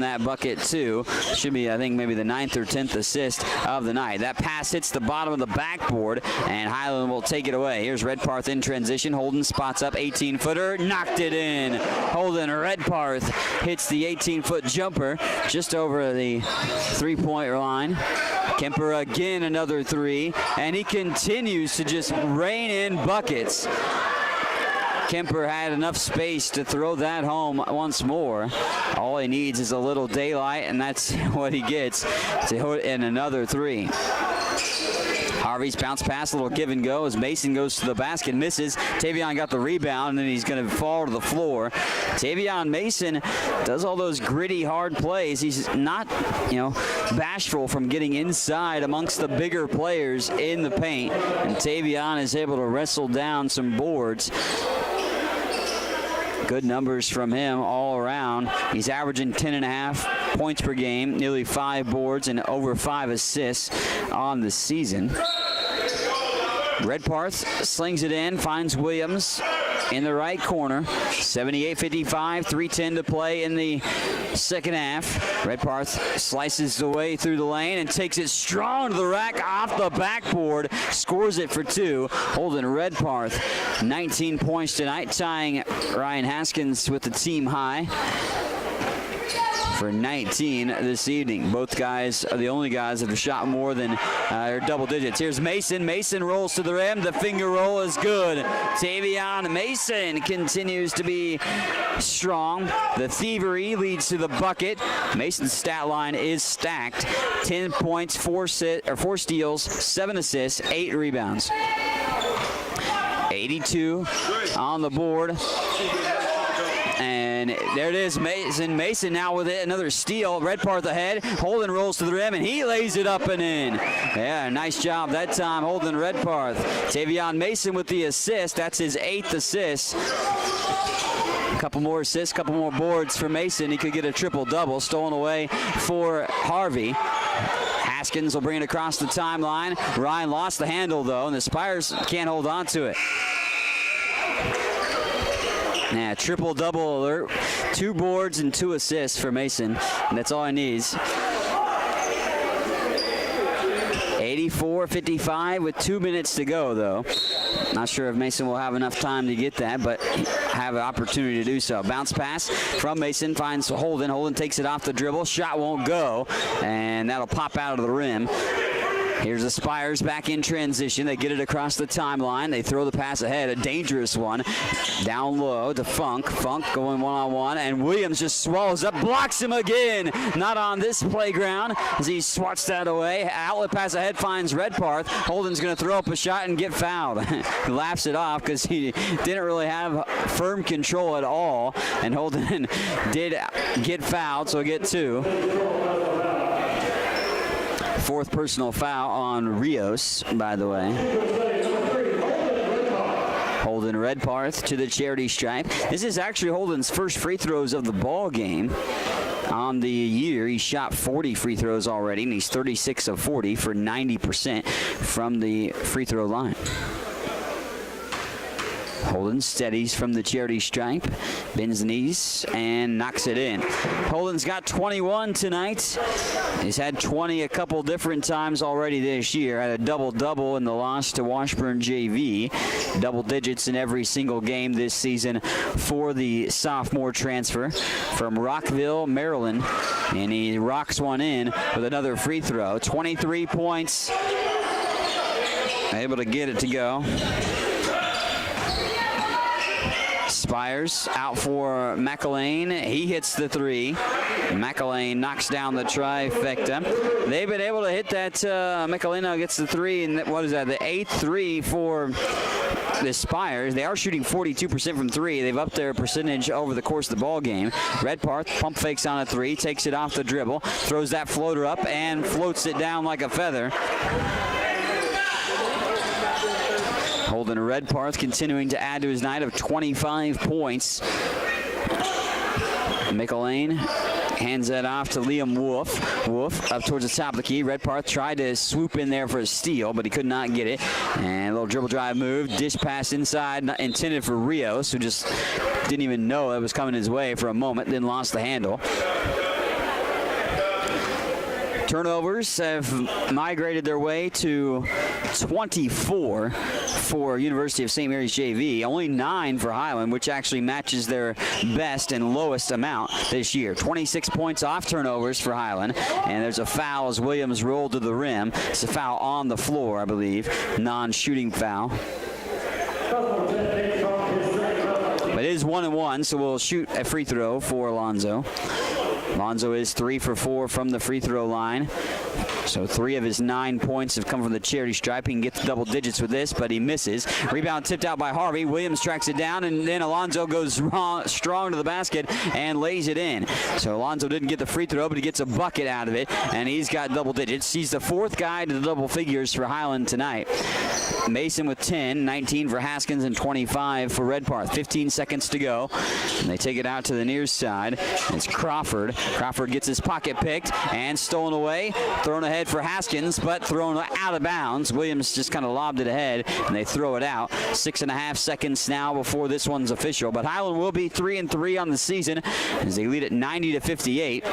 that bucket too. Should be, I think, maybe the 9th or 10th assist of the night. That pass hits the bottom of the backboard, and Highland will take it away. Here's Redparth in transition. Holden spots up, 18-footer, knocked it in. Holden Redparth hits the 18-foot jumper just over the three-point line. Kemper again, another 3, and he continues to just rain in buckets. Kemper had enough space to throw that home once more. All he needs is a little daylight, and that's what he gets to hit in another 3. Harvey's bounce pass, a little give and go as Mason goes to the basket, misses. Tavion got the rebound, and then he's going to fall to the floor. Tavion Mason does all those gritty, hard plays. He's not, bashful from getting inside amongst the bigger players in the paint, and Tavion is able to wrestle down some boards. Good numbers from him all around. He's averaging 10.5 points per game, nearly 5 boards, and over 5 assists on the season. Redparth slings it in, finds Williams in the right corner. 78-55, 3:10 to play in the second half. Redparth slices the way through the lane and takes it strong to the rack off the backboard. Scores it for 2. Holden Redparth, 19 points tonight, tying Ryan Haskins with the team high for 19 this evening. Both guys are the only guys that have shot more than double digits. Here's Mason. Mason rolls to the rim. The finger roll is good. Tavion Mason continues to be strong. The thievery leads to the bucket. Mason's stat line is stacked. 10 points, 4 steals, 7 assists, 8 rebounds. 82 on the board. And there it is, Mason now with it, another steal. Redparth ahead. Holden rolls to the rim, and he lays it up and in. Yeah, nice job that time, Holden Redparth. Tavion Mason with the assist. That's his 8th assist. A couple more assists, couple more boards for Mason. He could get a triple-double. Stolen away for Harvey. Haskins will bring it across the timeline. Ryan lost the handle, though, and the Spires can't hold on to it. Yeah, triple-double alert. 2 boards and 2 assists for Mason. And that's all he needs. 84-55 with 2 minutes to go, though. Not sure if Mason will have enough time to get that, but have an opportunity to do so. Bounce pass from Mason, finds Holden. Holden takes it off the dribble. Shot won't go, and that'll pop out of the rim. Here's the Spires back in transition. They get it across the timeline. They throw the pass ahead, a dangerous one. Down low to Funk. Funk going one-on-one, and Williams just swallows up, blocks him again. Not on this playground as he swats that away. Outlet pass ahead finds Redparth. Holden's going to throw up a shot and get fouled. He laughs it off because he didn't really have firm control at all, and Holden did get fouled, so get two. Fourth personal foul on Rios, by the way. Holden Redparth to the charity stripe. This is actually Holden's first free throws of the ball game. On the year, he shot 40 free throws already, and he's 36 of 40 for 90% from the free throw line. Holden steadies from the charity stripe, bends the knees, and knocks it in. Holden's got 21 tonight. He's had 20 a couple different times already this year. Had a double-double in the loss to Washburn JV. Double digits in every single game this season for the sophomore transfer from Rockville, Maryland. And he rocks one in with another free throw. 23 points. Able to get it to go. Spires out for McElwain. He hits the three. McElwain knocks down the trifecta. They've been able to hit that. McElwain now gets the three, and what is that? The 8th three for the Spires. They are shooting 42% from three. They've upped their percentage over the course of the ball game. Redparth pump fakes on a three, takes it off the dribble, throws that floater up, and floats it down like a feather. Holden Redparth continuing to add to his night of 25 points. McElwain hands that off to Liam Wolf. Wolf up towards the top of the key. Redparth tried to swoop in there for a steal, but he could not get it. And a little dribble drive move. Dish pass inside, not intended for Rios, who just didn't even know it was coming his way for a moment, then lost the handle. Turnovers have migrated their way to 24 for University of St. Mary's JV. Only 9 for Highland, which actually matches their best and lowest amount this year. 26 points off turnovers for Highland. And there's a foul as Williams rolled to the rim. It's a foul on the floor, I believe. Non-shooting foul. But it is 1-1, so we'll shoot a free throw for Alonzo. Alonzo is 3 for 4 from the free throw line. So 3 of his 9 points have come from the charity stripe. He can get to double digits with this, but he misses. Rebound tipped out by Harvey. Williams tracks it down, and then Alonzo goes strong to the basket and lays it in. So Alonzo didn't get the free throw, but he gets a bucket out of it, and he's got double digits. He's the 4th guy to the double figures for Highland tonight. Mason with 10, 19 for Haskins, and 25 for Redparth. 15 seconds to go, and they take it out to the near side. It's Crawford. Crawford gets his pocket picked and stolen away. Thrown ahead for Haskins, but thrown out of bounds. Williams just kind of lobbed it ahead, and they throw it out. 6.5 seconds now before this one's official. But Highland will be 3-3 on the season as they lead at 90-58.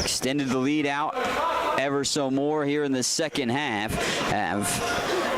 Extended the lead out ever so more here in the second half.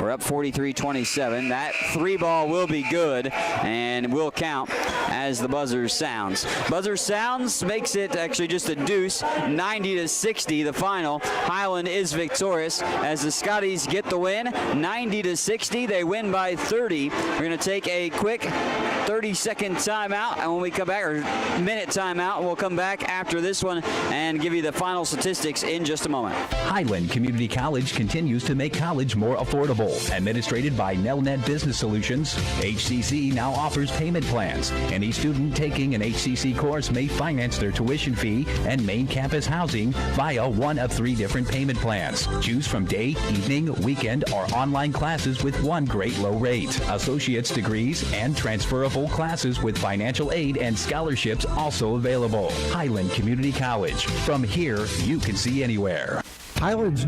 We're up 43-27. That 3-ball will be good and will count as the buzzer sounds. Buzzer sounds, makes it actually just a deuce. 90-60 the final. Highland is victorious as the Scotties get the win. 90-60. They win by 30. We're going to take a quick 30-second timeout, and when we come back, or minute timeout, we'll come back after this one and give you the final statistics in just a moment. Highland Community College continues to make college more affordable. Administrated by Nelnet Business Solutions, HCC now offers payment plans. Any student taking an HCC course may finance their tuition fee and main campus housing via one of 3 different payment plans. Choose from day, evening, weekend, or online classes with one great low rate. Associate's degrees and transferable classes with financial aid and scholarships also available. Highland Community College. From here, you can see anywhere. Highland's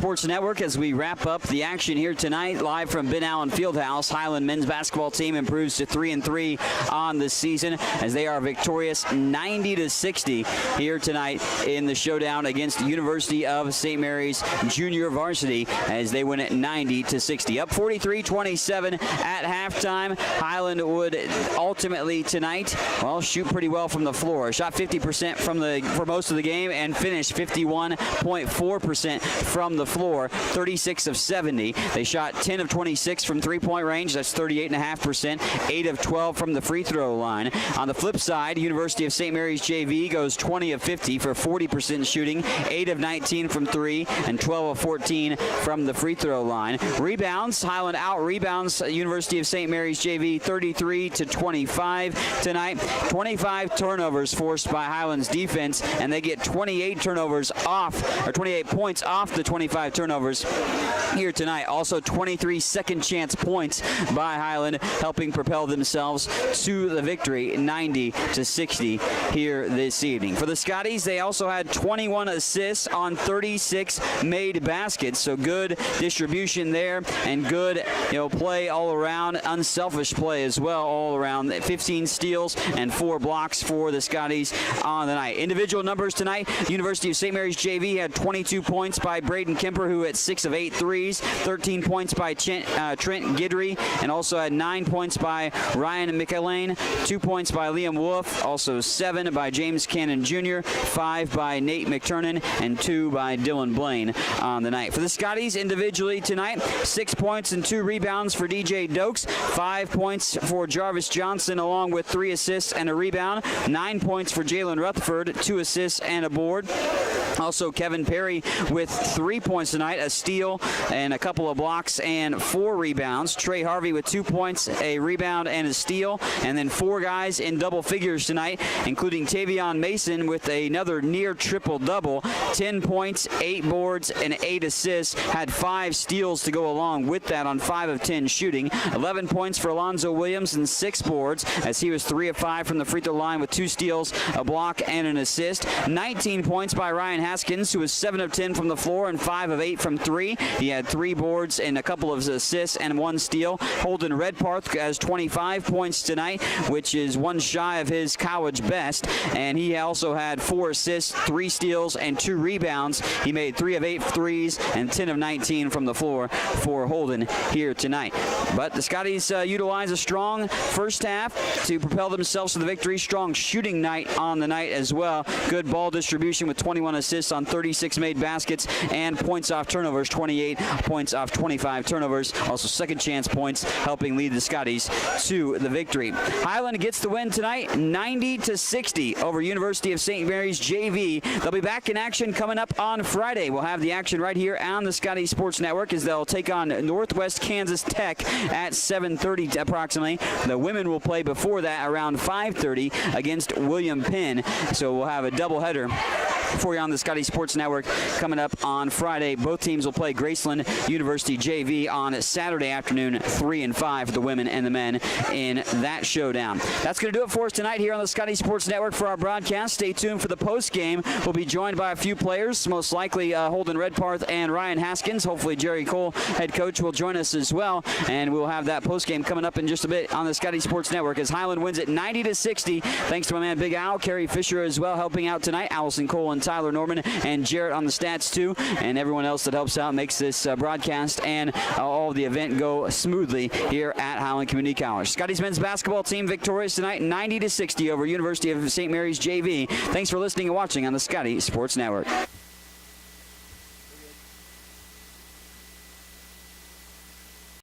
Sports Network as we wrap up the action here tonight, live from Ben Allen Fieldhouse. Highland men's basketball team improves to 3-3 on the season as they are victorious 90-60 here tonight in the showdown against the University of St. Mary's junior varsity as they win it 90-60. Up 43-27 at halftime. Highland would ultimately tonight, well, shoot pretty well from the floor. Shot 50% for most of the game and finished 51.4% from the floor, 36 of 70. They shot 10 of 26 from three-point range. That's 38.5%. 8 of 12 from the free throw line. On the flip side, University of St. Mary's JV goes 20 of 50 for 40% shooting, 8 of 19 from three, and 12 of 14 from the free throw line. Rebounds, Highland out-rebounds University of St. Mary's JV 33-25 tonight. 25 turnovers forced by Highland's defense, and they get 28 turnovers off, or 28 points off the 25 turnovers here tonight. Also 23 second chance points by Highland, helping propel themselves to the victory 90-60 here this evening. For the Scotties, they also had 21 assists on 36 made baskets, so good distribution there and good play all around, unselfish play as well all around. 15 steals and 4 blocks for the Scotties on the night. Individual numbers tonight, University of St. Mary's JV had 22 points by Braden Kemper, who had 6 of 8 threes, 13 points by Trent Guidry, and also had 9 points by Ryan McElwain, 2 points by Liam Wolf, also 7 by James Cannon Jr., 5 by Nate McTurnan, and 2 by Dylan Blaine on the night. For the Scotties individually tonight, 6 points and 2 rebounds for DJ Dokes, 5 points for Jarvis Johnson along with 3 assists and a rebound, 9 points for Jalen Rutherford, 2 assists and a board. Also Kevin Perry with 3 points tonight, a steal and a couple of blocks and 4 rebounds. Trey Harvey with 2 points, a rebound and a steal, and then 4 guys in double figures tonight, including Tavion Mason with another near triple-double, 10 points, 8 boards, and 8 assists, had 5 steals to go along with that on 5 of 10 shooting, 11 points for Alonzo Williams and 6 boards as he was 3 of 5 from the free throw line with 2 steals, a block, and an assist. 19 points by Ryan Haskins, who was 7 of 10 from the floor and 5 of 8 from 3. He had 3 boards and a couple of assists and 1 steal. Holden Redparth has 25 points tonight, which is 1 shy of his college best, and he also had 4 assists, 3 steals, and 2 rebounds. He made 3 of 8 threes and 10 of 19 from the floor for Holden here tonight. But the Scotties utilize a strong first half to propel themselves to the victory. Strong shooting night on the night as well. Good ball distribution with 21 assists on 36 made baskets and points off turnovers, 28 points off 25 turnovers. Also second chance points helping lead the Scotties to the victory. Highland gets the win tonight 90-60 over University of St. Mary's JV. They'll be back in action coming up on Friday. We'll have the action right here on the Scotty Sports Network as they'll take on Northwest Kansas Tech at 7:30 approximately. The women will play before that around 5:30 against William Penn. So we'll have a doubleheader for you on the Scotty Sports Network coming up on Friday. Both teams will play Graceland University JV on Saturday afternoon, 3 and 5 for the women and the men in that showdown. That's going to do it for us tonight here on the Scotty Sports Network for our broadcast. Stay tuned for the post game. We'll be joined by a few players, most likely Holden Redparth and Ryan Haskins. Hopefully Jerry Cole, head coach, will join us as well, and we'll have that post game coming up in just a bit on the Scotty Sports Network as Highland wins it 90-60. Thanks to my man Big Al, Kerry Fisher as well helping out tonight, Allison Cole and Tyler Norman and Jarrett on the stats too, and everyone else that helps out, makes this broadcast and all of the event go smoothly here at Highland Community College. Scotty's men's basketball team victorious tonight 90-60 over University of St. Mary's JV. Thanks for listening and watching on the Scotty Sports Network.